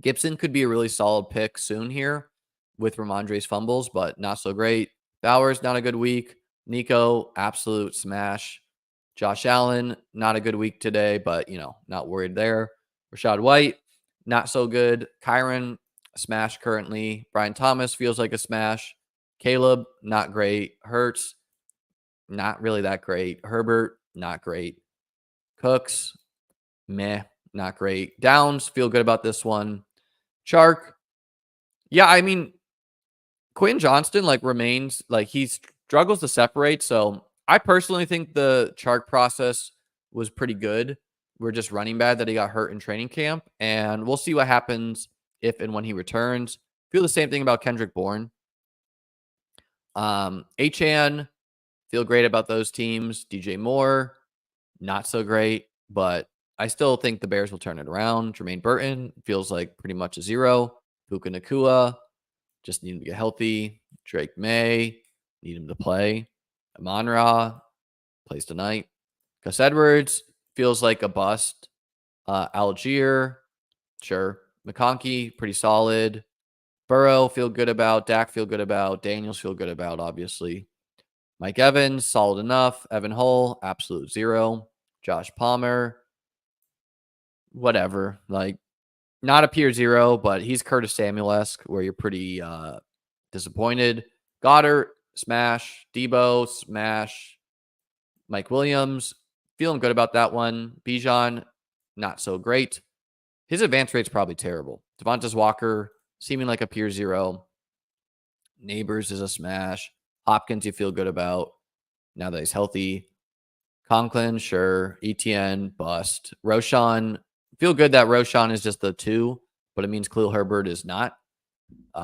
could be a really solid pick soon here with Ramondre's fumbles, but not so great. Bowers, not a good week. Nico, absolute smash. Josh Allen, not a good week today, but, not worried there. Rashad White, not so good. Kyron, smash currently. Brian Thomas feels like a smash. Caleb, not great. Hurts, not really that great. Herbert, not great. Cooks, meh, not great. Downs, feel good about this one. Chark, yeah, Quinn Johnston, remains, he struggles to separate. So I personally think the Chark process was pretty good. We're just running bad that he got hurt in training camp. And we'll see what happens if and when he returns. Feel the same thing about Kendrick Bourne. Achan, feel great about those teams. DJ Moore, not so great. But I still think the Bears will turn it around. Jermaine Burton feels like pretty much a 0. Puka Nakua, just need him to get healthy. Drake May, need him to play. Amon-Ra, plays tonight. Gus Edwards, feels like a bust. Algier, sure. McConkey, pretty solid. Burrow, feel good about. Dak, feel good about. Daniels, feel good about, obviously. Mike Evans, solid enough. Evan Hull, absolute 0. Josh Palmer, whatever. Not a pure 0, but he's Curtis Samuel-esque, where you're pretty disappointed. Goddard, smash. Debo, smash. Mike Williams, feeling good about that one. Bijan, not so great. His advance rate's probably terrible. Devontae Walker, seeming like a pure 0. Neighbors is a smash. Hopkins, you feel good about now that he's healthy. Conklin, sure. ETN, bust. Roshan, feel good that Roshan is just the 2, but it means Khalil Herbert is not.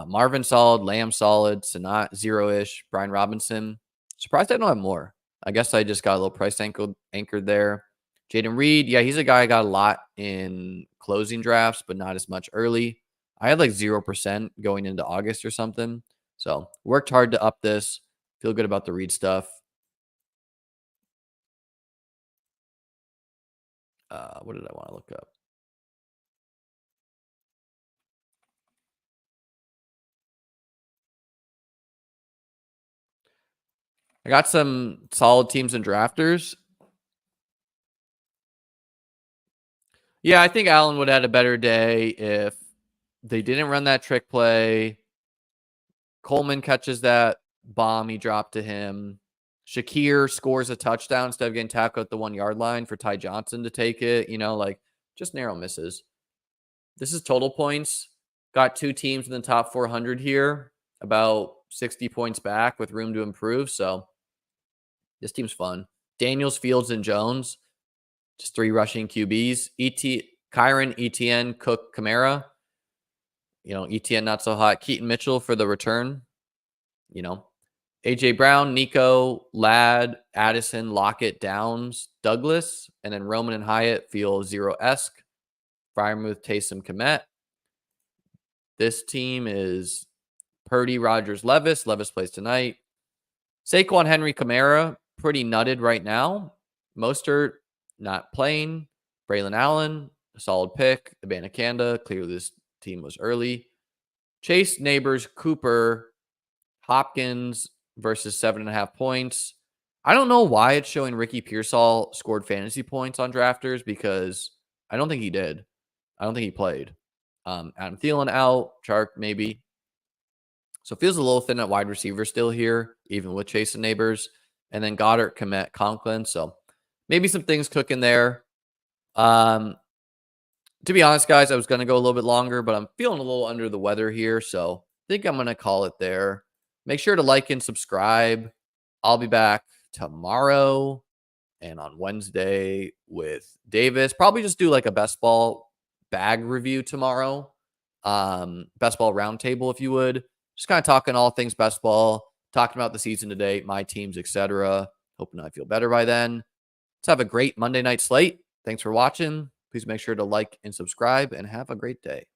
Marvin, solid. Lamb, solid. Sanat, 0-ish. Brian Robinson, surprised I don't have more. I guess I just got a little price anchored there. Jaden Reed, yeah, he's a guy I got a lot in closing drafts, but not as much early. I had 0% going into August or something. So worked hard to up this. Feel good about the read stuff. What did I want to look up? I got some solid teams and drafters. Yeah, I think Allen would have had a better day if they didn't run that trick play. Coleman catches that bomb he dropped to him. Shakir scores a touchdown instead of getting tackled at the 1 yard line for Ty Johnson to take it. Just narrow misses. This is total points. Got two teams in the top 400 here, about 60 points back with room to improve. So this team's fun. Daniels, Fields, and Jones, just 3 rushing QBs. Kyron, ETN, Cook, Kamara. ETN not so hot. Keaton Mitchell for the return. AJ Brown, Nico, Ladd, Addison, Lockett, Downs, Douglas, and then Roman and Hyatt feel 0-esque. Freiermuth, Taysom, Kmet. This team is Purdy, Rogers, Levis. Levis plays tonight. Saquon, Henry, Kamara, pretty nutted right now. Mostert, not playing. Braylon Allen, a solid pick. Abanikanda, clearly this team was early. Chase, Neighbors, Cooper, Hopkins versus 7.5 points. I don't know why it's showing Ricky Pearsall scored fantasy points on drafters because I don't think he did. I don't think he played. Adam Thielen out, Chark maybe. So it feels a little thin at wide receiver still here, even with Chase and Neighbors. And then Goddard, Komet, Conklin. So maybe some things cooking there. To be honest, guys, I was going to go a little bit longer, but I'm feeling a little under the weather here. So I think I'm going to call it there. Make sure to like and subscribe. I'll be back tomorrow and on Wednesday with Davis. Probably just do like a best ball bag review tomorrow. Best ball roundtable, if you would. Just kind of talking all things best ball, talking about the season to date, my teams, etc. Hoping I feel better by then. Let's have a great Monday night slate. Thanks for watching. Please make sure to like and subscribe and have a great day.